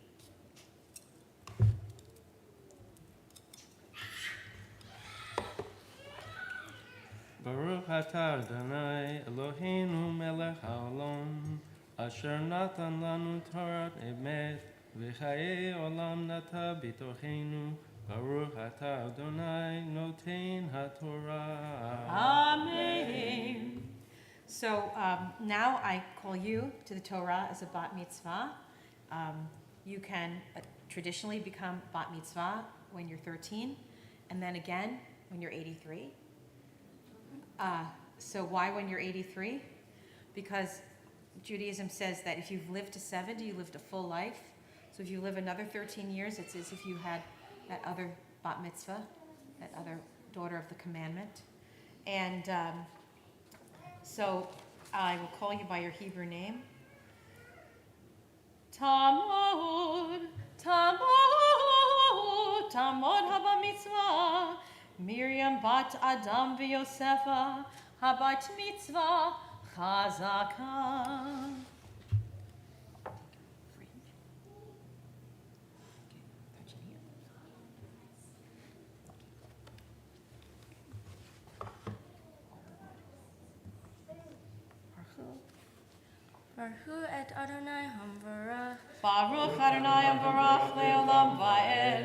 Baruch atah Adonai Eloheinu melech haolam asher natan lanu Torat emet v'chaye olam nata b'tochenu. Baruch atah Adonai noten haTorah. Amen. So now I call you to the Torah as a bat mitzvah. You can traditionally become bat mitzvah when you're 13, and then again when you're 83. So why when you're 83? Because Judaism says that if you've lived to 70, you lived a full life. So if you live another 13 years, it's as if you had that other bat mitzvah, that other daughter of the commandment. And so I will call you by your Hebrew name. Tamod, Tamod, Tamod haba mitzvah. Miriam bat Adam v'Yosefa habat mitzvah chazaka. Baruch et Adonai Hamvarach. Baruch Adonai Hamvarach leolam va'ed.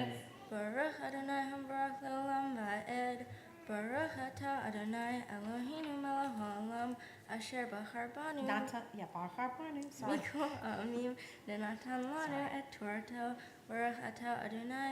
Baruch Adonai Hamvarach leolam va'ed. Baruch atah Adonai Eloheinu melech haolam asher bachar banu Bachar banu. Sorry. mikol amim v'natan lanu et Torato. Baruch atah Adonai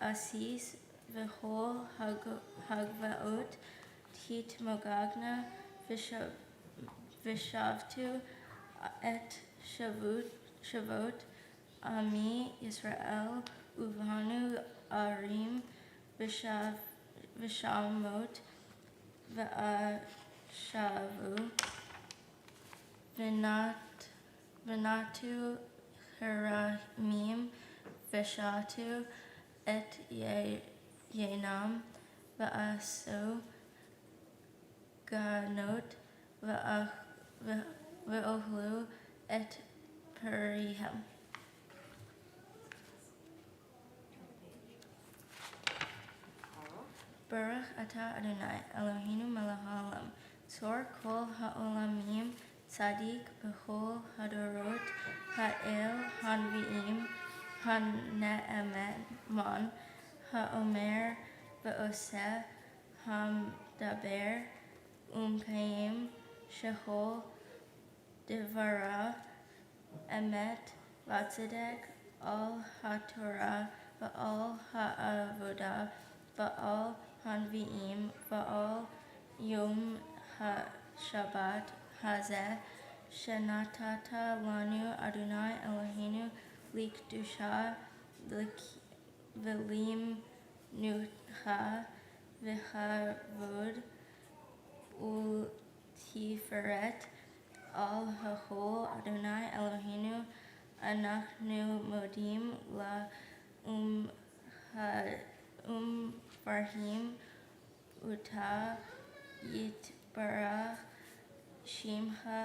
Asis v'chol hagvaot tit mogagna v'shavtu et shavot ami Yisrael uvanu arim v'shamot v'ashavu v'natu haramim v'shatu et yenam v'aso ganot v'ohlu et perihem. Baruch atah Adonai Eloheinu melech haolam tzor kol ha'olamim tzadik b'chol hadorot ha'el hanvi'im ha'ne'eman ha'omer v'oseh ha'mdaber u'mkayim shechol devara emet v'tzedek al ha'torah v'al ha'avodah v'al hanvi'im v'al yom ha'shabbat hazeh shenatata lanu Adonai Eloheinu likdusha v'lim nucha v'chavod u'tiferet al hachol Adonai Eloheinu anachnu modim la farhim uta yitbarach shimcha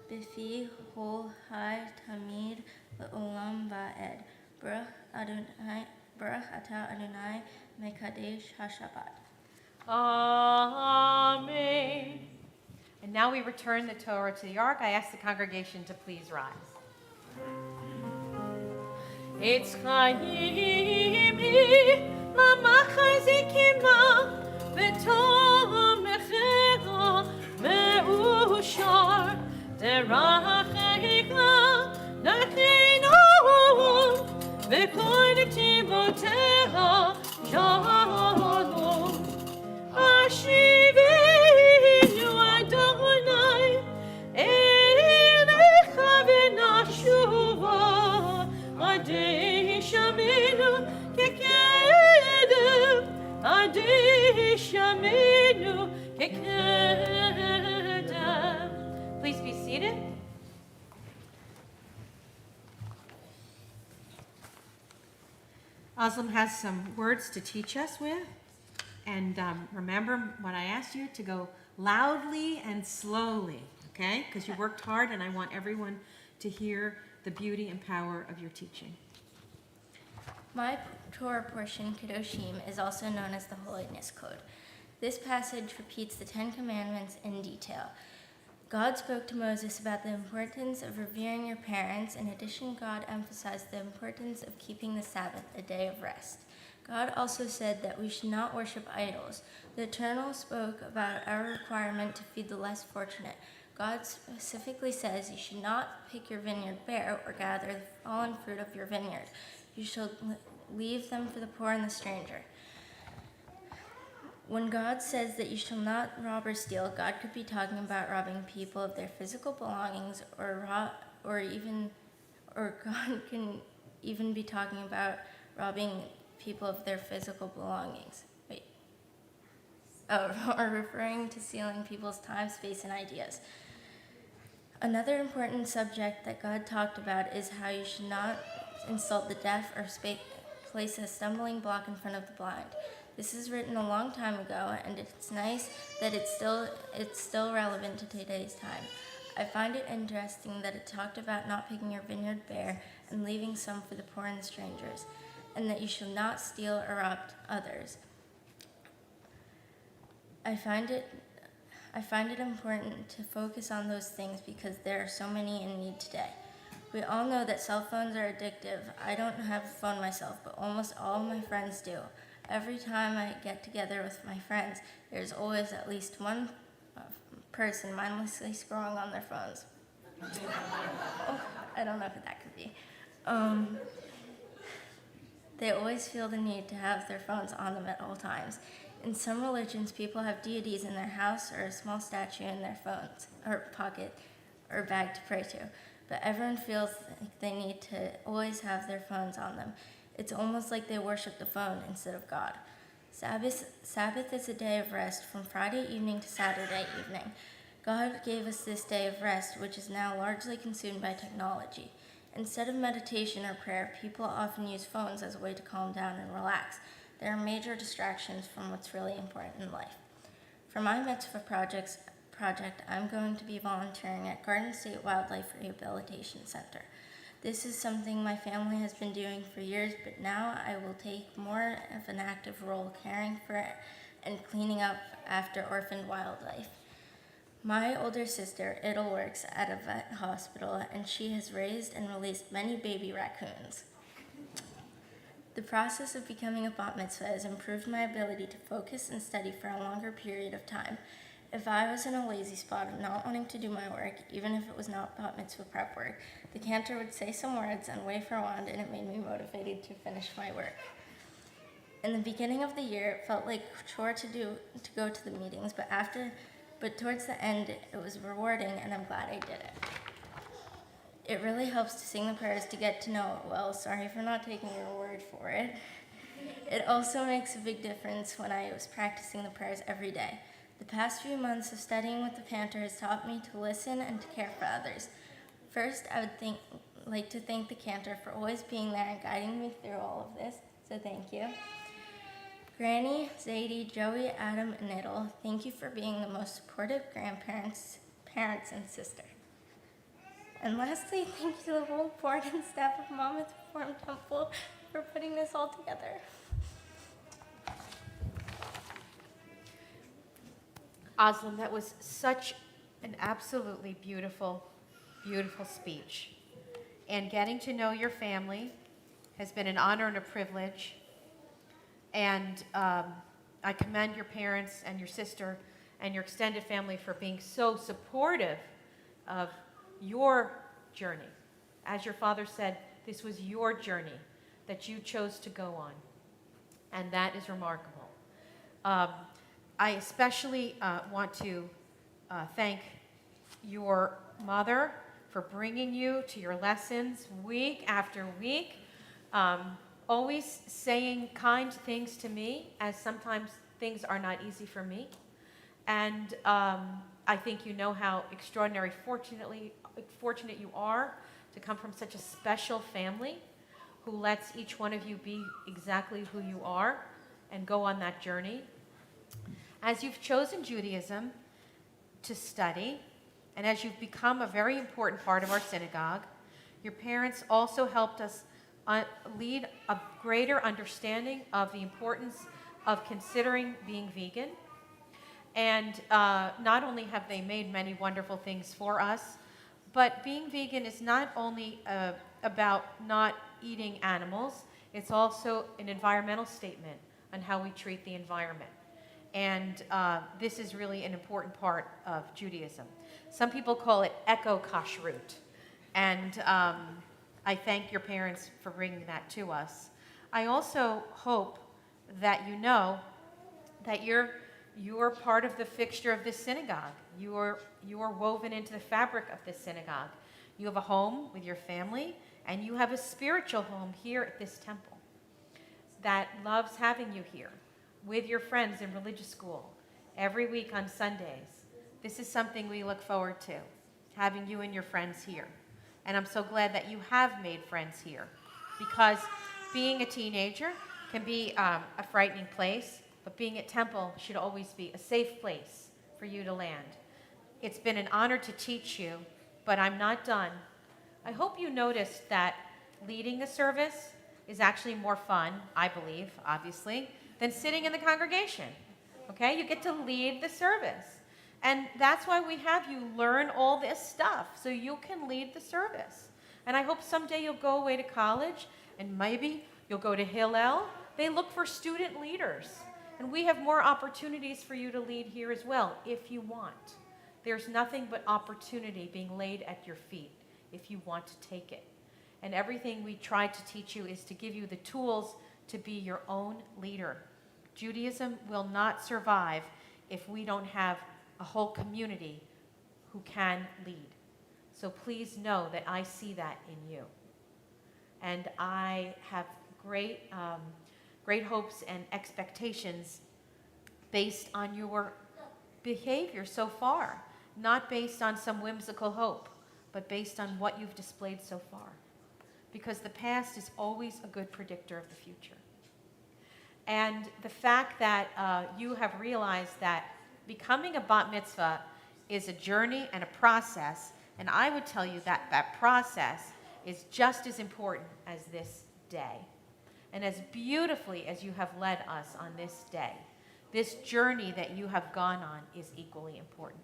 b'fi hol hai tamid le'olam va'ed. Baruch atah Adonai mekadesh haShabbat. Amen. And now we return the Torah to the ark. I ask the congregation to please rise. It's Chaimi, Mama Chazikima, Betom Mechera, Meushar, Derachega, Nachinom, Bekoin Timoteha, Shalom, Ashivinu Adonai, Elecha v'nashuva, Adei Shaminu Kekedem, Adei Shaminu Kekedem. Please be seated. Ozlem has some words to teach us with. And remember when I asked you to go loudly and slowly, okay? Because you worked hard and I want everyone to hear the beauty and power of your teaching. My Torah portion, Kedoshim, is also known as the Holiness Code. This passage repeats the Ten Commandments in detail. God spoke to Moses about the importance of revering your parents. In addition, God emphasized the importance of keeping the Sabbath, a day of rest. God also said that we should not worship idols. The Eternal spoke about our requirement to feed the less fortunate. God specifically says you should not pick your vineyard bare or gather the fallen fruit of your vineyard. You shall leave them for the poor and the stranger. When God says that you shall not rob or steal, God could be talking about robbing people of their physical belongings, or God can even be talking about robbing people of their physical belongings. Or referring to stealing people's time, space, and ideas. Another important subject that God talked about is how you should not insult the deaf or place a stumbling block in front of the blind. This is written a long time ago, and it's nice that it's still relevant to today's time. I find it interesting that it talked about not picking your vineyard bare and leaving some for the poor and the strangers, and that you shall not steal or rob others. I find it important to focus on those things because there are so many in need today. We all know that cell phones are addictive. I don't have a phone myself, but almost all of my friends do. Every time I get together with my friends, there's always at least one person mindlessly scrolling on their phones. I don't know who that could be. They always feel the need to have their phones on them at all times. In some religions, people have deities in their house or a small statue in their phones or pocket or bag to pray to. But everyone feels like they need to always have their phones on them. It's almost like they worship the phone instead of God. Sabbath is a day of rest from Friday evening to Saturday evening. God gave us this day of rest, which is now largely consumed by technology. Instead of meditation or prayer, people often use phones as a way to calm down and relax. There are major distractions from what's really important in life. For my Mitzvah project, I'm going to be volunteering at Garden State Wildlife Rehabilitation Center. This is something my family has been doing for years, but now I will take more of an active role caring for and cleaning up after orphaned wildlife. My older sister, Idle, works at a vet hospital, and she has raised and released many baby raccoons. The process of becoming a bat mitzvah has improved my ability to focus and study for a longer period of time. If I was in a lazy spot of not wanting to do my work, even if it was not bat mitzvah prep work, the cantor would say some words and wave her wand, and it made me motivated to finish my work. In the beginning of the year, it felt like a chore to go to the meetings, but towards the end, it was rewarding, and I'm glad I did it. It really helps to sing the prayers to get to know it well. Sorry for not taking your word for it. It also makes a big difference when I was practicing the prayers every day. The past few months of studying with the Cantor has taught me to listen and to care for others. First, I would like to thank the Cantor for always being there and guiding me through all of this, so thank you. Granny, Zadie, Joey, Adam, and Idle, thank you for being the most supportive grandparents, parents, and sister. And lastly, thank you to the whole board and staff of Monmouth Reformed Temple for putting this all together. Ozlem, that was such an absolutely beautiful, beautiful speech. And getting to know your family has been an honor and a privilege. And I commend your parents and your sister and your extended family for being so supportive of your journey. As your father said, this was your journey that you chose to go on. And that is remarkable. I especially want to thank your mother for bringing you to your lessons week after week, always saying kind things to me, as sometimes things are not easy for me. And I think you know how extraordinary, fortunate you are to come from such a special family who lets each one of you be exactly who you are and go on that journey. As you've chosen Judaism to study, and as you've become a very important part of our synagogue, your parents also helped us lead a greater understanding of the importance of considering being vegan. And not only have they made many wonderful things for us, but being vegan is not only about not eating animals, it's also an environmental statement on how we treat the environment. And this is really an important part of Judaism. Some people call it eco-kashrut. And I thank your parents for bringing that to us. I also hope that you know that you're part of the fixture of this synagogue. You are woven into the fabric of this synagogue. You have a home with your family, and you have a spiritual home here at this temple that loves having you here with your friends in religious school every week on Sundays. This is something we look forward to, having you and your friends here. And I'm so glad that you have made friends here, because being a teenager can be a frightening place, but being at Temple should always be a safe place for you to land. It's been an honor to teach you, but I'm not done. I hope you noticed that leading a service is actually more fun, I believe, obviously, than sitting in the congregation. Okay? You get to lead the service. And that's why we have you learn all this stuff, so you can lead the service. And I hope someday you'll go away to college, and maybe you'll go to Hillel. They look for student leaders. And we have more opportunities for you to lead here as well, if you want. There's nothing but opportunity being laid at your feet if you want to take it. And everything we try to teach you is to give you the tools to be your own leader. Judaism will not survive if we don't have a whole community who can lead. So please know that I see that in you. And I have great hopes and expectations based on your behavior so far, not based on some whimsical hope, but based on what you've displayed so far. Because the past is always a good predictor of the future. And the fact that you have realized that becoming a bat mitzvah is a journey and a process, and I would tell you that that process is just as important as this day. And as beautifully as you have led us on this day, this journey that you have gone on is equally important.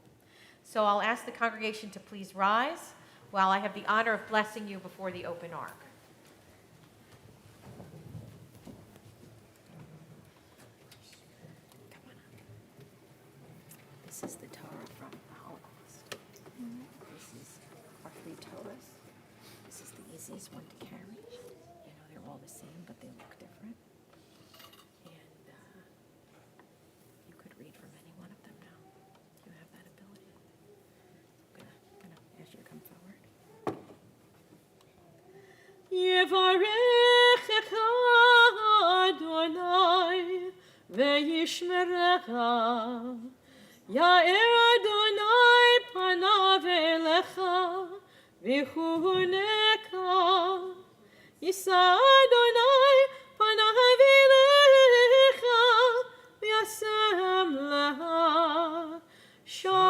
So I'll ask the congregation to please rise while I have the honor of blessing you before the open ark. This is the Torah from the Holocaust. This is our 3 Torahs. This is the easiest one to carry. You know, they're all the same, but they look different. And you could read from any one of them now. You have that ability. I'm gonna ask you to come forward. Yevarechecha Adonai ve'yishmerecha. Ya'er Adonai panav elecha v'chuneka. Yisa Adonai panav elecha v'yasem lecha shalom.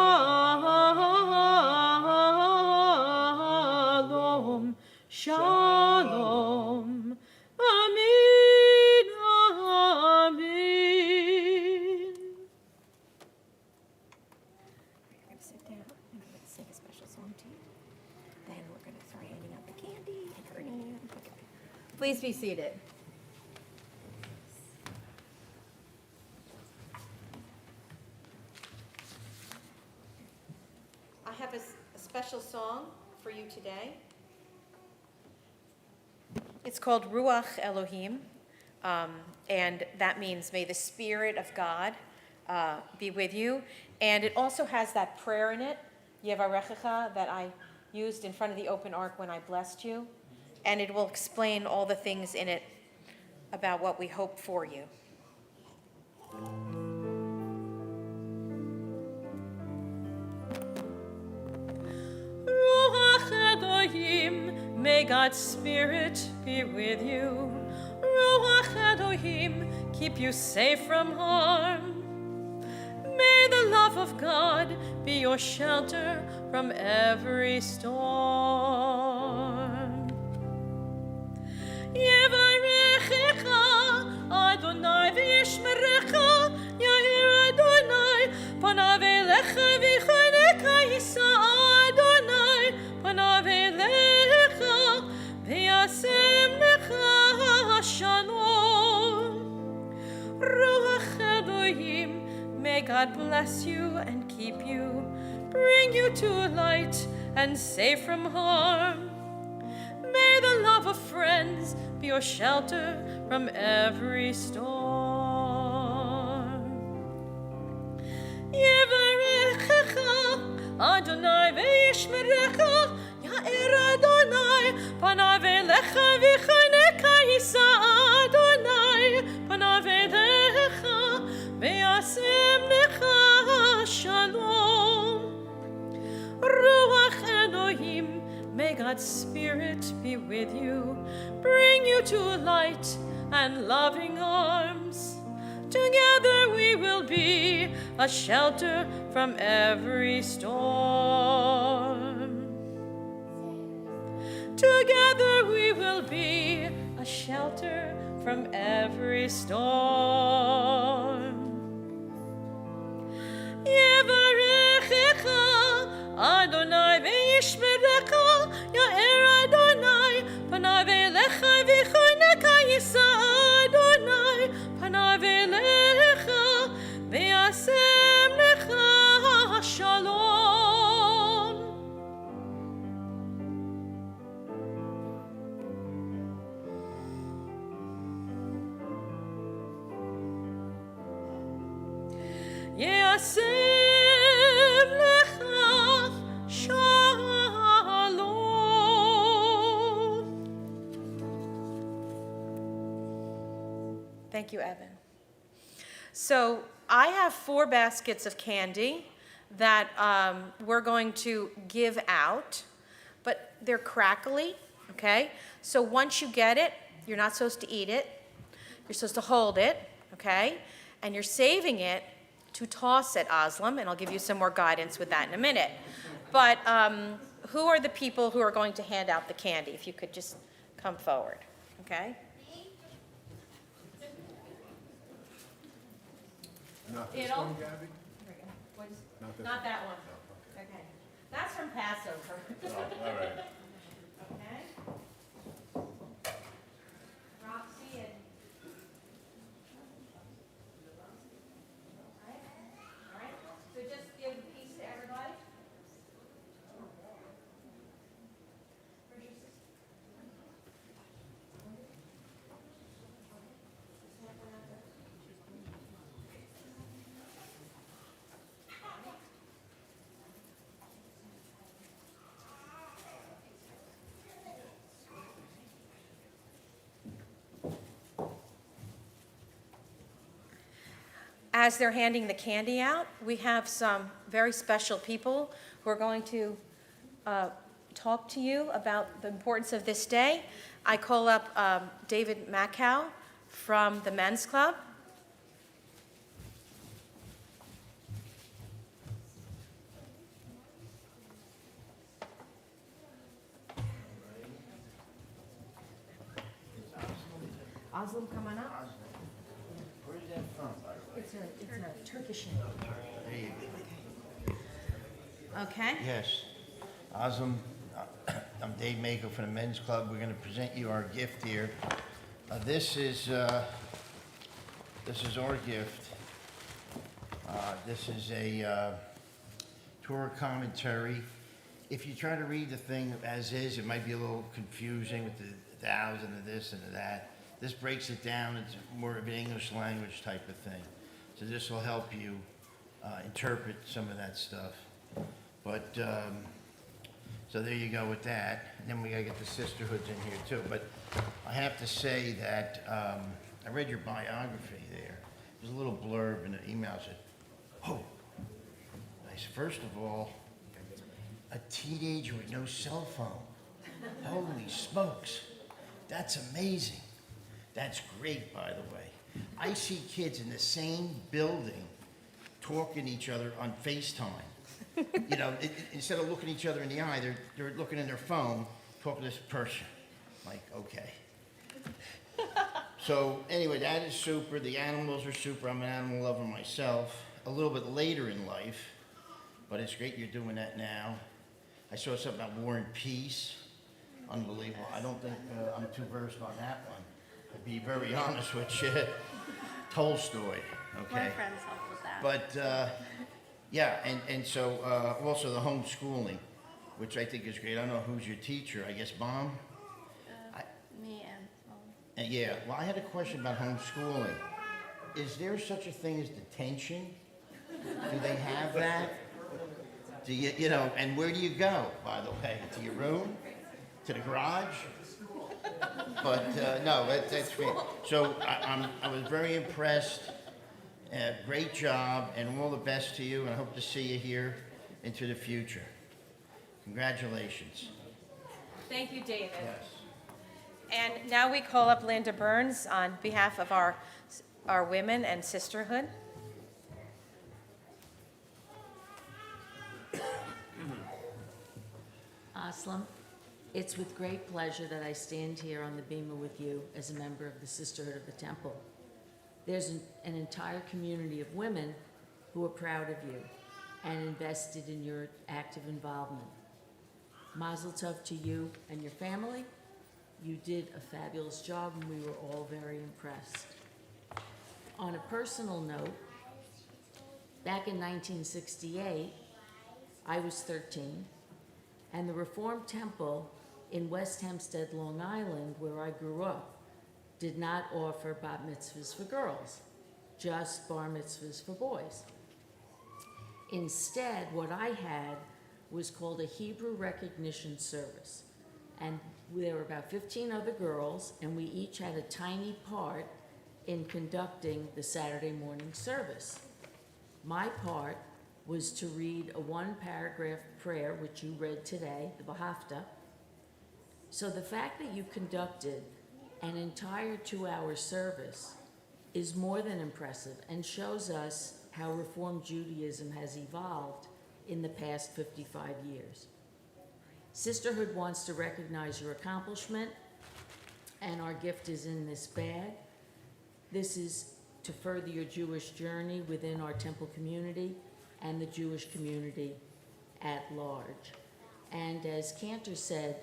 Shalom. Amen. Amen. You're going to sit down, and I'm going to sing a special song to you. Then we're going to start handing out the candy and hurting you. Okay. Please be seated. I have a special song for you today. It's called Ruach Elohim, and that means may the Spirit of God be with you. And it also has that prayer in it, Yevarechecha, that I used in front of the open ark when I blessed you. And it will explain all the things in it about what we hope for you. Ruach Elohim, may God's Spirit be with you. Ruach Elohim, keep you safe from harm. May the love of God be your shelter from every storm. Yevarechecha Adonai v'yishmerecha. Ya'er Adonai panav elecha v'choneka. Yisa Adonai panav elecha v'yasem lecha shalom. Ruach Elohim, may God bless you and keep you, bring you to light and safe from harm. May the love of friends be your shelter from every storm. Yevarechecha Adonai ve'yishmerecha. Ya'er Adonai panav elecha v'choneka. Yisa Adonai panav elecha v'yasem lecha shalom. Ruach Elohim, may God's Spirit be with you, bring you to light and loving arms. Together we will be a shelter from every storm. Together we will be a shelter from every storm. Yevarechecha Adonai ve'yishmerecha. Ya'er Adonai panav elecha v'choneka. Yisa Adonai panav elecha v'yasem lecha shalom. וישם לך שלום. Thank you, Evan. So I have 4 baskets of candy that we're going to give out, but they're crackly, okay? So once you get it, you're not supposed to eat it. You're supposed to hold it, okay? And you're saving it to toss at Ozlem, and I'll give you some more guidance with that in a minute. But who are the people who are going to hand out the candy? If you could just come forward, okay? Not this It'll- one, Gabby? Not that one. Okay. That's from Passover. Oh, all right. Okay. Roxy and. All right. So just give a piece to everybody. Where's your sister? As they're handing the candy out, we have some very special people who are going to talk to you about the importance of this day. I call up David Mackow from the Men's Club. Ozlem, come on up. Where's that from? It's a Turkish There you go. Okay. Yes. Ozlem, I'm Dave Mako from the Men's Club. We're going to present you our gift here. This is our gift. This is a Torah commentary. If you try to read the thing as is, it might be a little confusing with the thous and the this and the that. This breaks it down. It's more of an English language type of thing. So this will help you interpret some of that stuff. But, so there you go with that. And then we gotta get the sisterhoods in here too. But I have to say that I read your biography there. There's a little blurb in the email that said, oh, nice. First of all, a teenager with no cell phone. Holy smokes. That's amazing. That's great, by the way. I see kids in the same building talking to each other on FaceTime. You know, instead of looking each other in the eye, they're looking in their phone, talking to this person. Like, okay. So anyway, that is super. The animals are super. I'm an animal lover myself. A little bit later in life, but it's great you're doing that now. I saw something about War and Peace. Unbelievable. I don't think I'm too versed on that one. To be very honest with you. Tolstoy, okay? My friends help with that. But, yeah, and so also the homeschooling, which I think is great. I don't know who's your teacher. I guess Mom? Me and Mom. Yeah, well, I had a question about homeschooling. Is there such a thing as detention? Do they have that? Do you know, and where do you go, by the way? To your room? To the garage? But no, that's great. So I was very impressed. Great job, and all the best to you, and I hope to see you here into the future. Congratulations. Thank you, David. Yes. And now we call up Linda Burns on behalf of our women and sisterhood. Ozlem, it's with great pleasure that I stand here on the bema with you as a member of the Sisterhood of the Temple. There's an entire community of women who are proud of you and invested in your active involvement. Mazel tov to you and your family. You did a fabulous job and we were all very impressed. On a personal note, back in 1968, I was 13, and the Reformed Temple in West Hempstead, Long Island, where I grew up, did not offer bat mitzvahs for girls, just bar mitzvahs for boys. Instead, what I had was called a Hebrew recognition service. And there were about 15 other girls, and we each had a tiny part in conducting the Saturday morning service. My part was to read a one-paragraph prayer, which you read today, the Bahafta. So the fact that you conducted an entire 2-hour service is more than impressive and shows us how Reform Judaism has evolved in the past 55 years. Sisterhood wants to recognize your accomplishment, and our gift is in this bag. This is to further your Jewish journey within our temple community and the Jewish community at large. And as Cantor said,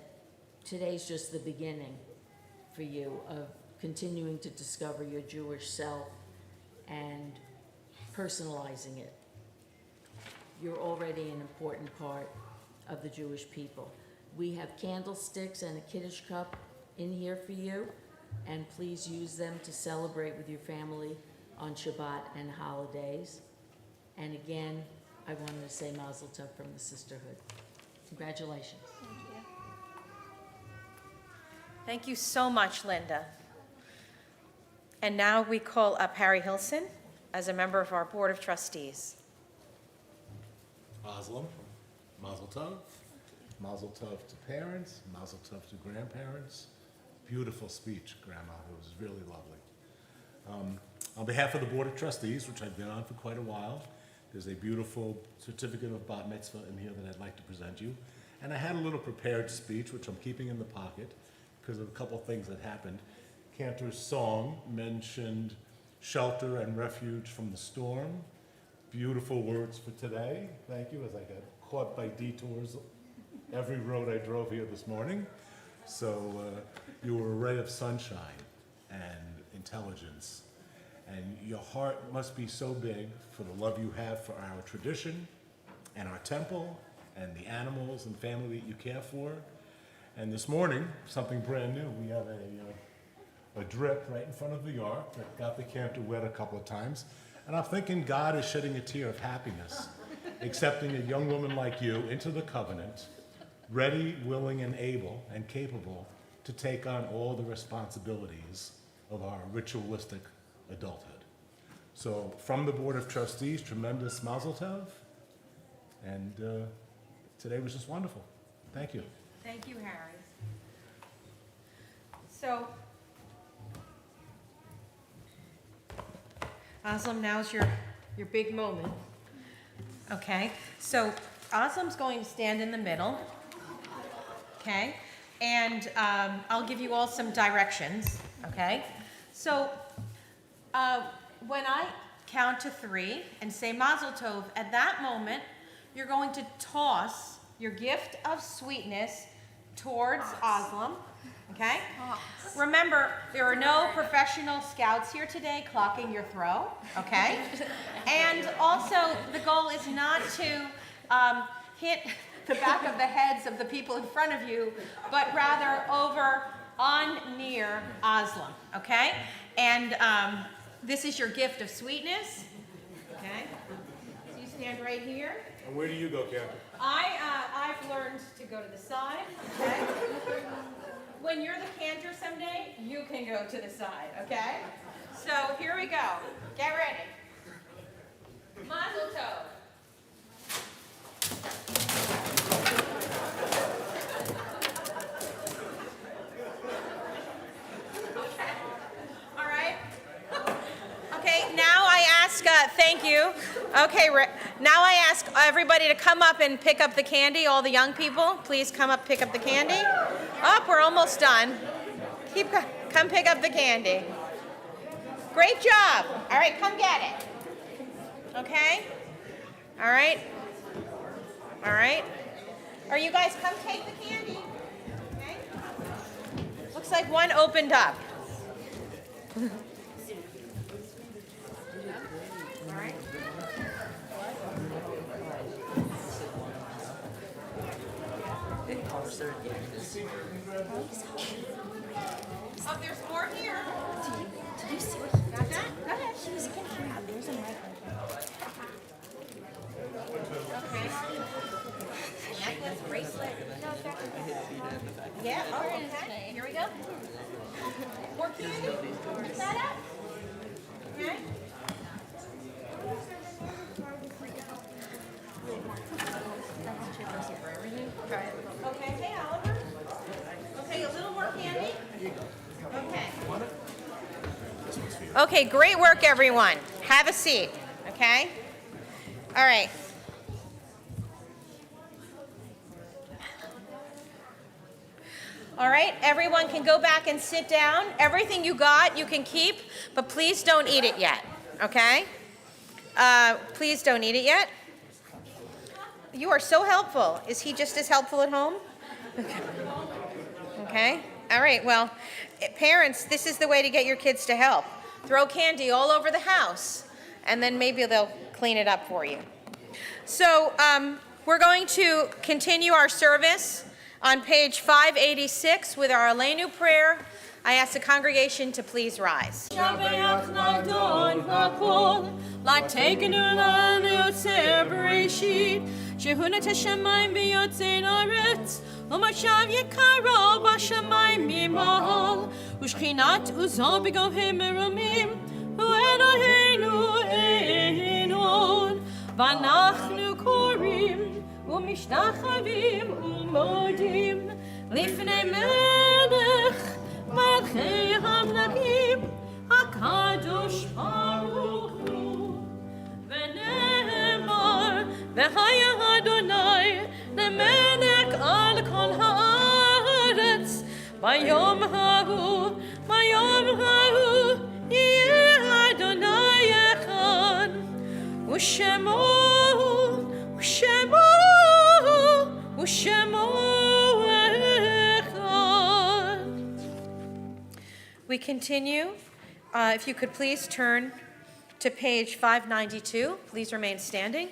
today's just the beginning for you of continuing to discover your Jewish self and personalizing it. You're already an important part of the Jewish people. We have candlesticks and a Kiddush cup in here for you, and please use them to celebrate with your family on Shabbat and holidays. And again, I wanted to say Mazel Tov from the Sisterhood. Congratulations. Thank you so much, Linda. And now we call up Harry Hilson as a member of our Board of Trustees. Ozlem, Mazel Tov. Mazel Tov to parents, Mazel Tov to grandparents. Beautiful speech, Grandma. It was really lovely. On behalf of the Board of Trustees, which I've been on for quite a while, there's a beautiful certificate of Bat Mitzvah in here that I'd like to present you. And I had a little prepared speech, which I'm keeping in the pocket because of a couple of things that happened. Cantor's song mentioned shelter and refuge from the storm. Beautiful words for today. Thank you, as I got caught by detours every road I drove here this morning. So you were a ray of sunshine and intelligence. And your heart must be so big for the love you have for our tradition and our temple and the animals and family that you care for. And this morning, something brand new. We have a drip right in front of the ark that got the Cantor wet a couple of times. And I'm thinking God is shedding a tear of happiness, accepting a young woman like you into the covenant, ready, willing, and able, and capable to take on all the responsibilities of our ritualistic adulthood. So from the Board of Trustees, tremendous Mazel Tov. And today was just wonderful. Thank you. Thank you, Harry. So, Ozlem, now's your big moment. Okay, so Ozlem's going to stand in the middle. Okay, and I'll give you all some directions. Okay, so when I count to 3 and say Mazel Tov, at that moment, you're going to toss your gift of sweetness towards Ozlem. Okay? Remember, there are no professional scouts here today clocking your throw. Okay? And also, the goal is not to hit the back of the heads of the people in front of you, but rather over on near Ozlem. Okay? And this is your gift of sweetness. Okay? So you stand right here. And where do you go, Cantor? I've learned to go to the side. Okay? When you're the Cantor someday, you can go to the side. Okay? So here we go. Get ready. Mazel Tov. Thank you. Okay, now I ask everybody to come up and pick up the candy. All the young people, please come up, pick up the candy. Oh, we're almost done. Come pick up the candy. Great job. All right, come get it. Okay? All right? All right? Or you guys come take the candy. Okay? Looks like one opened up. All right. Oh, there's more here. Did you see what Got that? Go ahead. he was in here? There's a microphone. you. More candy? Is that it? Okay. Okay, hey Oliver. Okay, a little more candy? Okay. Okay, great work everyone. Have a seat, okay? All right. All right, everyone can go back and sit down. Everything you got, you can keep, but please don't eat it yet, okay? Please don't eat it yet. You are so helpful. Is he just as helpful at home? Okay, all right, well, parents, this is the way to get your kids to help. Throw candy all over the house, and then maybe they'll clean it up for you. So we're going to continue our service on page 586 with our Aleinu prayer. I ask the congregation to please rise. ומשב יקרו בשמיים ממעל, ושכינת עוזו בגוהם מרומים, הוא אלוהינו עליון. ואנחנו קוראים ומשתחווים ומודים לפני מלך מלכי המלכים, הקדוש ברוך הוא. ונאמר, והיה אדוני למלך על כל הארץ, ביום ההוא יהיה אדוני אחד, ושמו אחד. We continue. If you could please turn to page 592. Please remain standing.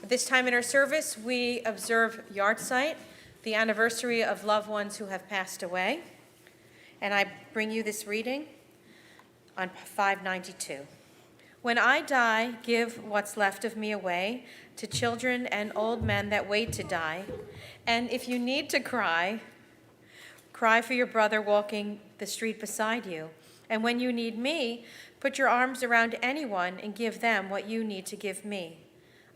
At this time in our service, we observe Yahrzeit, the anniversary of loved ones who have passed away. And I bring you this reading on 592. When I die, give what's left of me away to children and old men that wait to die. And if you need to cry, cry for your brother walking the street beside you. And when you need me, put your arms around anyone and give them what you need to give me.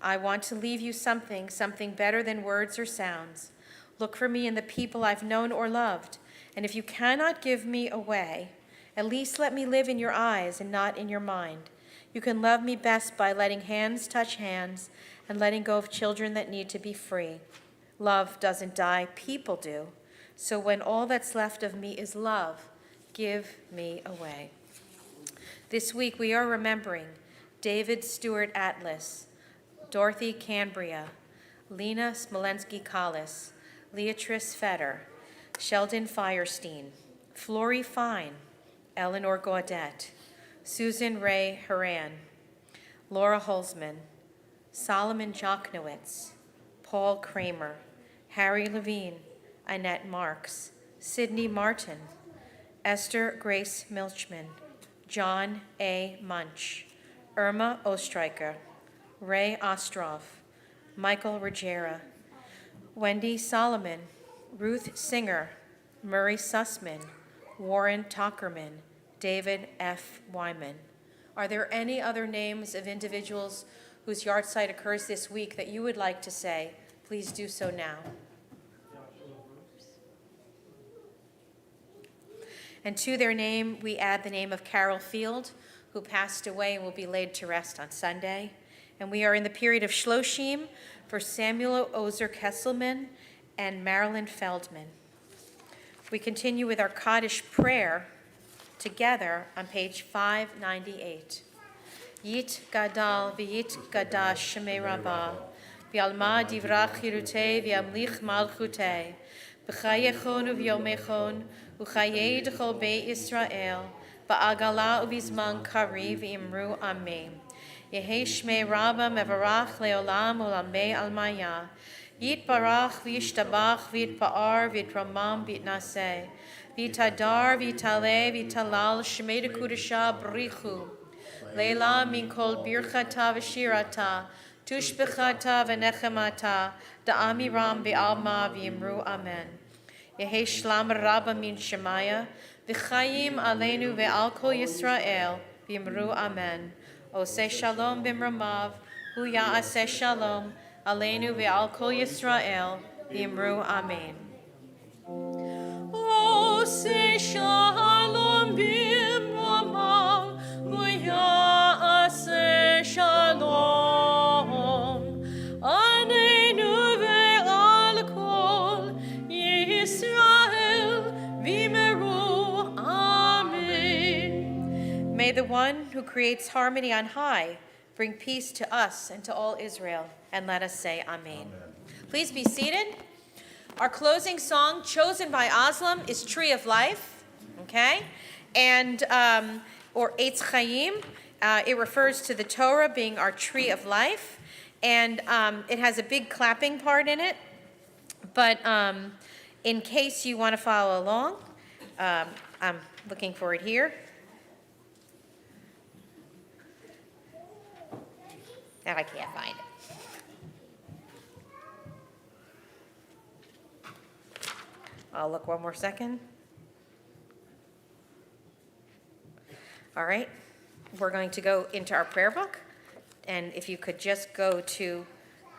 I want to leave you something better than words or sounds. Look for me in the people I've known or loved. And if you cannot give me away, at least let me live in your eyes and not in your mind. You can love me best by letting hands touch hands and letting go of children that need to be free. Love doesn't die, people do. So when all that's left of me is love, give me away. This week we are remembering David Stewart Atlas, Dorothy Cambria, Lena Smolensky-Collis, Leatrice Fetter, Sheldon Firestein, Flory Fine, Eleanor Gaudet, Susan Ray Horan, Laura Holzman, Solomon Joknowitz, Paul Kramer, Harry Levine, Annette Marks, Sidney Martin, Esther Grace Milchman, John A. Munch, Irma Ostreicher, Ray Ostroff, Michael Ruggiera, Wendy Solomon, Ruth Singer, Murray Sussman, Warren Tuckerman, David F. Wyman. Are there any other names of individuals whose yahrzeit occurs this week that you would like to say? Please do so now. And to their name, we add the name of Carol Field, who passed away and will be laid to rest on Sunday. And we are in the period of Shloshim for Samuel Ozer Kesselman and Marilyn Feldman. We continue with our Kaddish prayer together on page 598. Yit gadal v'yit gadash shemei rabbah, v'alma divrach chirutei v'yamlich malchutei, b'chayechon u'v'yomechon, u'chayei d'chol beit Yisrael, ba'agala u'bizman kari v'imru amen. Yehei shmei rabba mevarach leolam u'lamei almaya, Yit barach v'yishtabach v'yitpa'ar v'yitramam v'yitnaseh, v'yitadar v'yitaleh v'yitalal shmei dekudesha b'richu, leila min kol birchata v'shirata, tushbechata v'nechemata, da'amiram v'alma v'yimru amen. Yehi shlam rabba min shemaya, v'chayim aleinu ve'al kol Yisrael, v'imru amen. Oseh shalom b'mramav, hu ya'aseh shalom, aleinu ve'al kol Yisrael, v'imru amen. Oseh shalom b'mramav, hu ya'aseh shalom, aleinu ve'al kol Yisrael, v'imru amen. May the one who creates harmony on high bring peace to us and to all Israel, and let us say amen. Please be seated. Our closing song, chosen by Ozlem, is Tree of Life, okay? And, or Eitz Chaim. It refers to the Torah being our tree of life. And it has a big clapping part in it. But in case you want to follow along, I'm looking for it here. And I can't find it. I'll look one more second. All right, we're going to go into our prayer book. And if you could just go to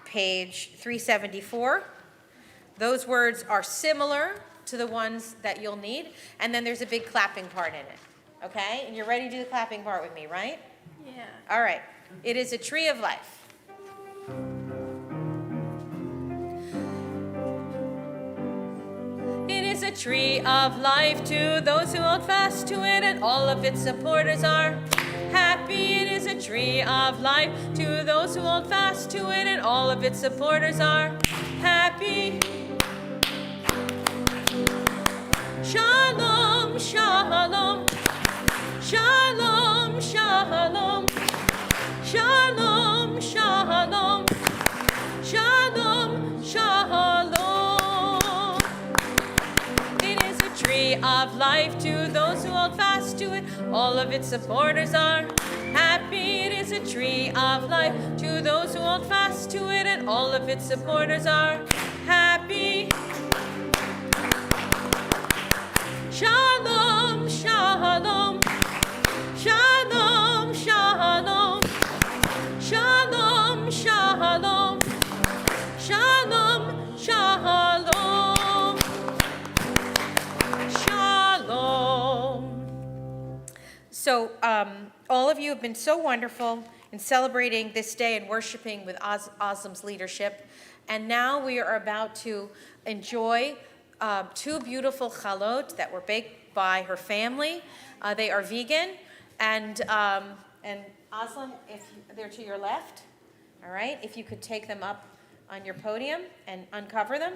page 374. Those words are similar to the ones that you'll need. And then there's a big clapping part in it. Okay? And you're ready to do the clapping part with me, right? Yeah. All right. It is a tree of life. It is a tree of life to those who hold fast to it, and all of its supporters are happy. It is a tree of life to those who hold fast to it, and all of its supporters are happy. Shalom, shalom, shalom, shalom, shalom, shalom, shalom, shalom. It is a tree of life to those who hold fast to it. All of its supporters are happy. It is a tree of life to those who hold fast to it, and all of its supporters are happy. Shalom, shalom, shalom, shalom, shalom, shalom, shalom, shalom, shalom. So all of you have been so wonderful in celebrating this day and worshiping with Ozlem's leadership. And now we are about to enjoy two beautiful chalot that were baked by her family. They are vegan. And Ozlem, they're to your left. All right, if you could take them up on your podium and uncover them.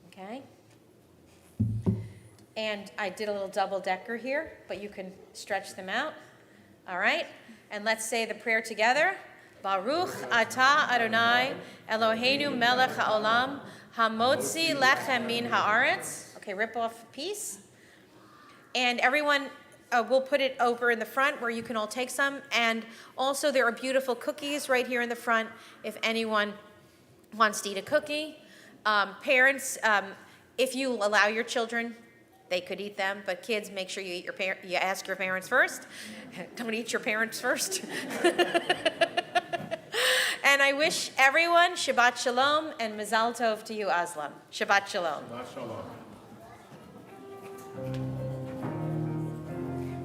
Okay. And I did a little double decker here, but you can stretch them out. All right, and let's say the prayer together. Baruch atah Adonai Eloheinu melech haolam hamotzi lechem min haaretz. Okay, rip off a piece. And everyone, we'll put it over in the front where you can all take some. And also there are beautiful cookies right here in the front if anyone wants to eat a cookie. Parents, if you allow your children, they could eat them. But kids, make sure you ask your parents first. Don't eat your parents first. And I wish everyone Shabbat Shalom and Mazal Tov to you, Ozlem. Shabbat Shalom. Shabbat Shalom.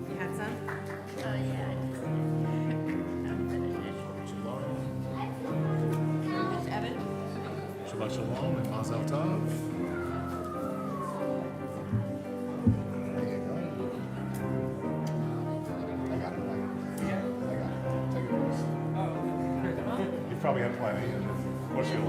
You had some? Oh, yeah. I'm finished. It's Evan? Shabbat Shalom and Mazel Tov. There you go. I got it. Take it. You probably have plenty. What's your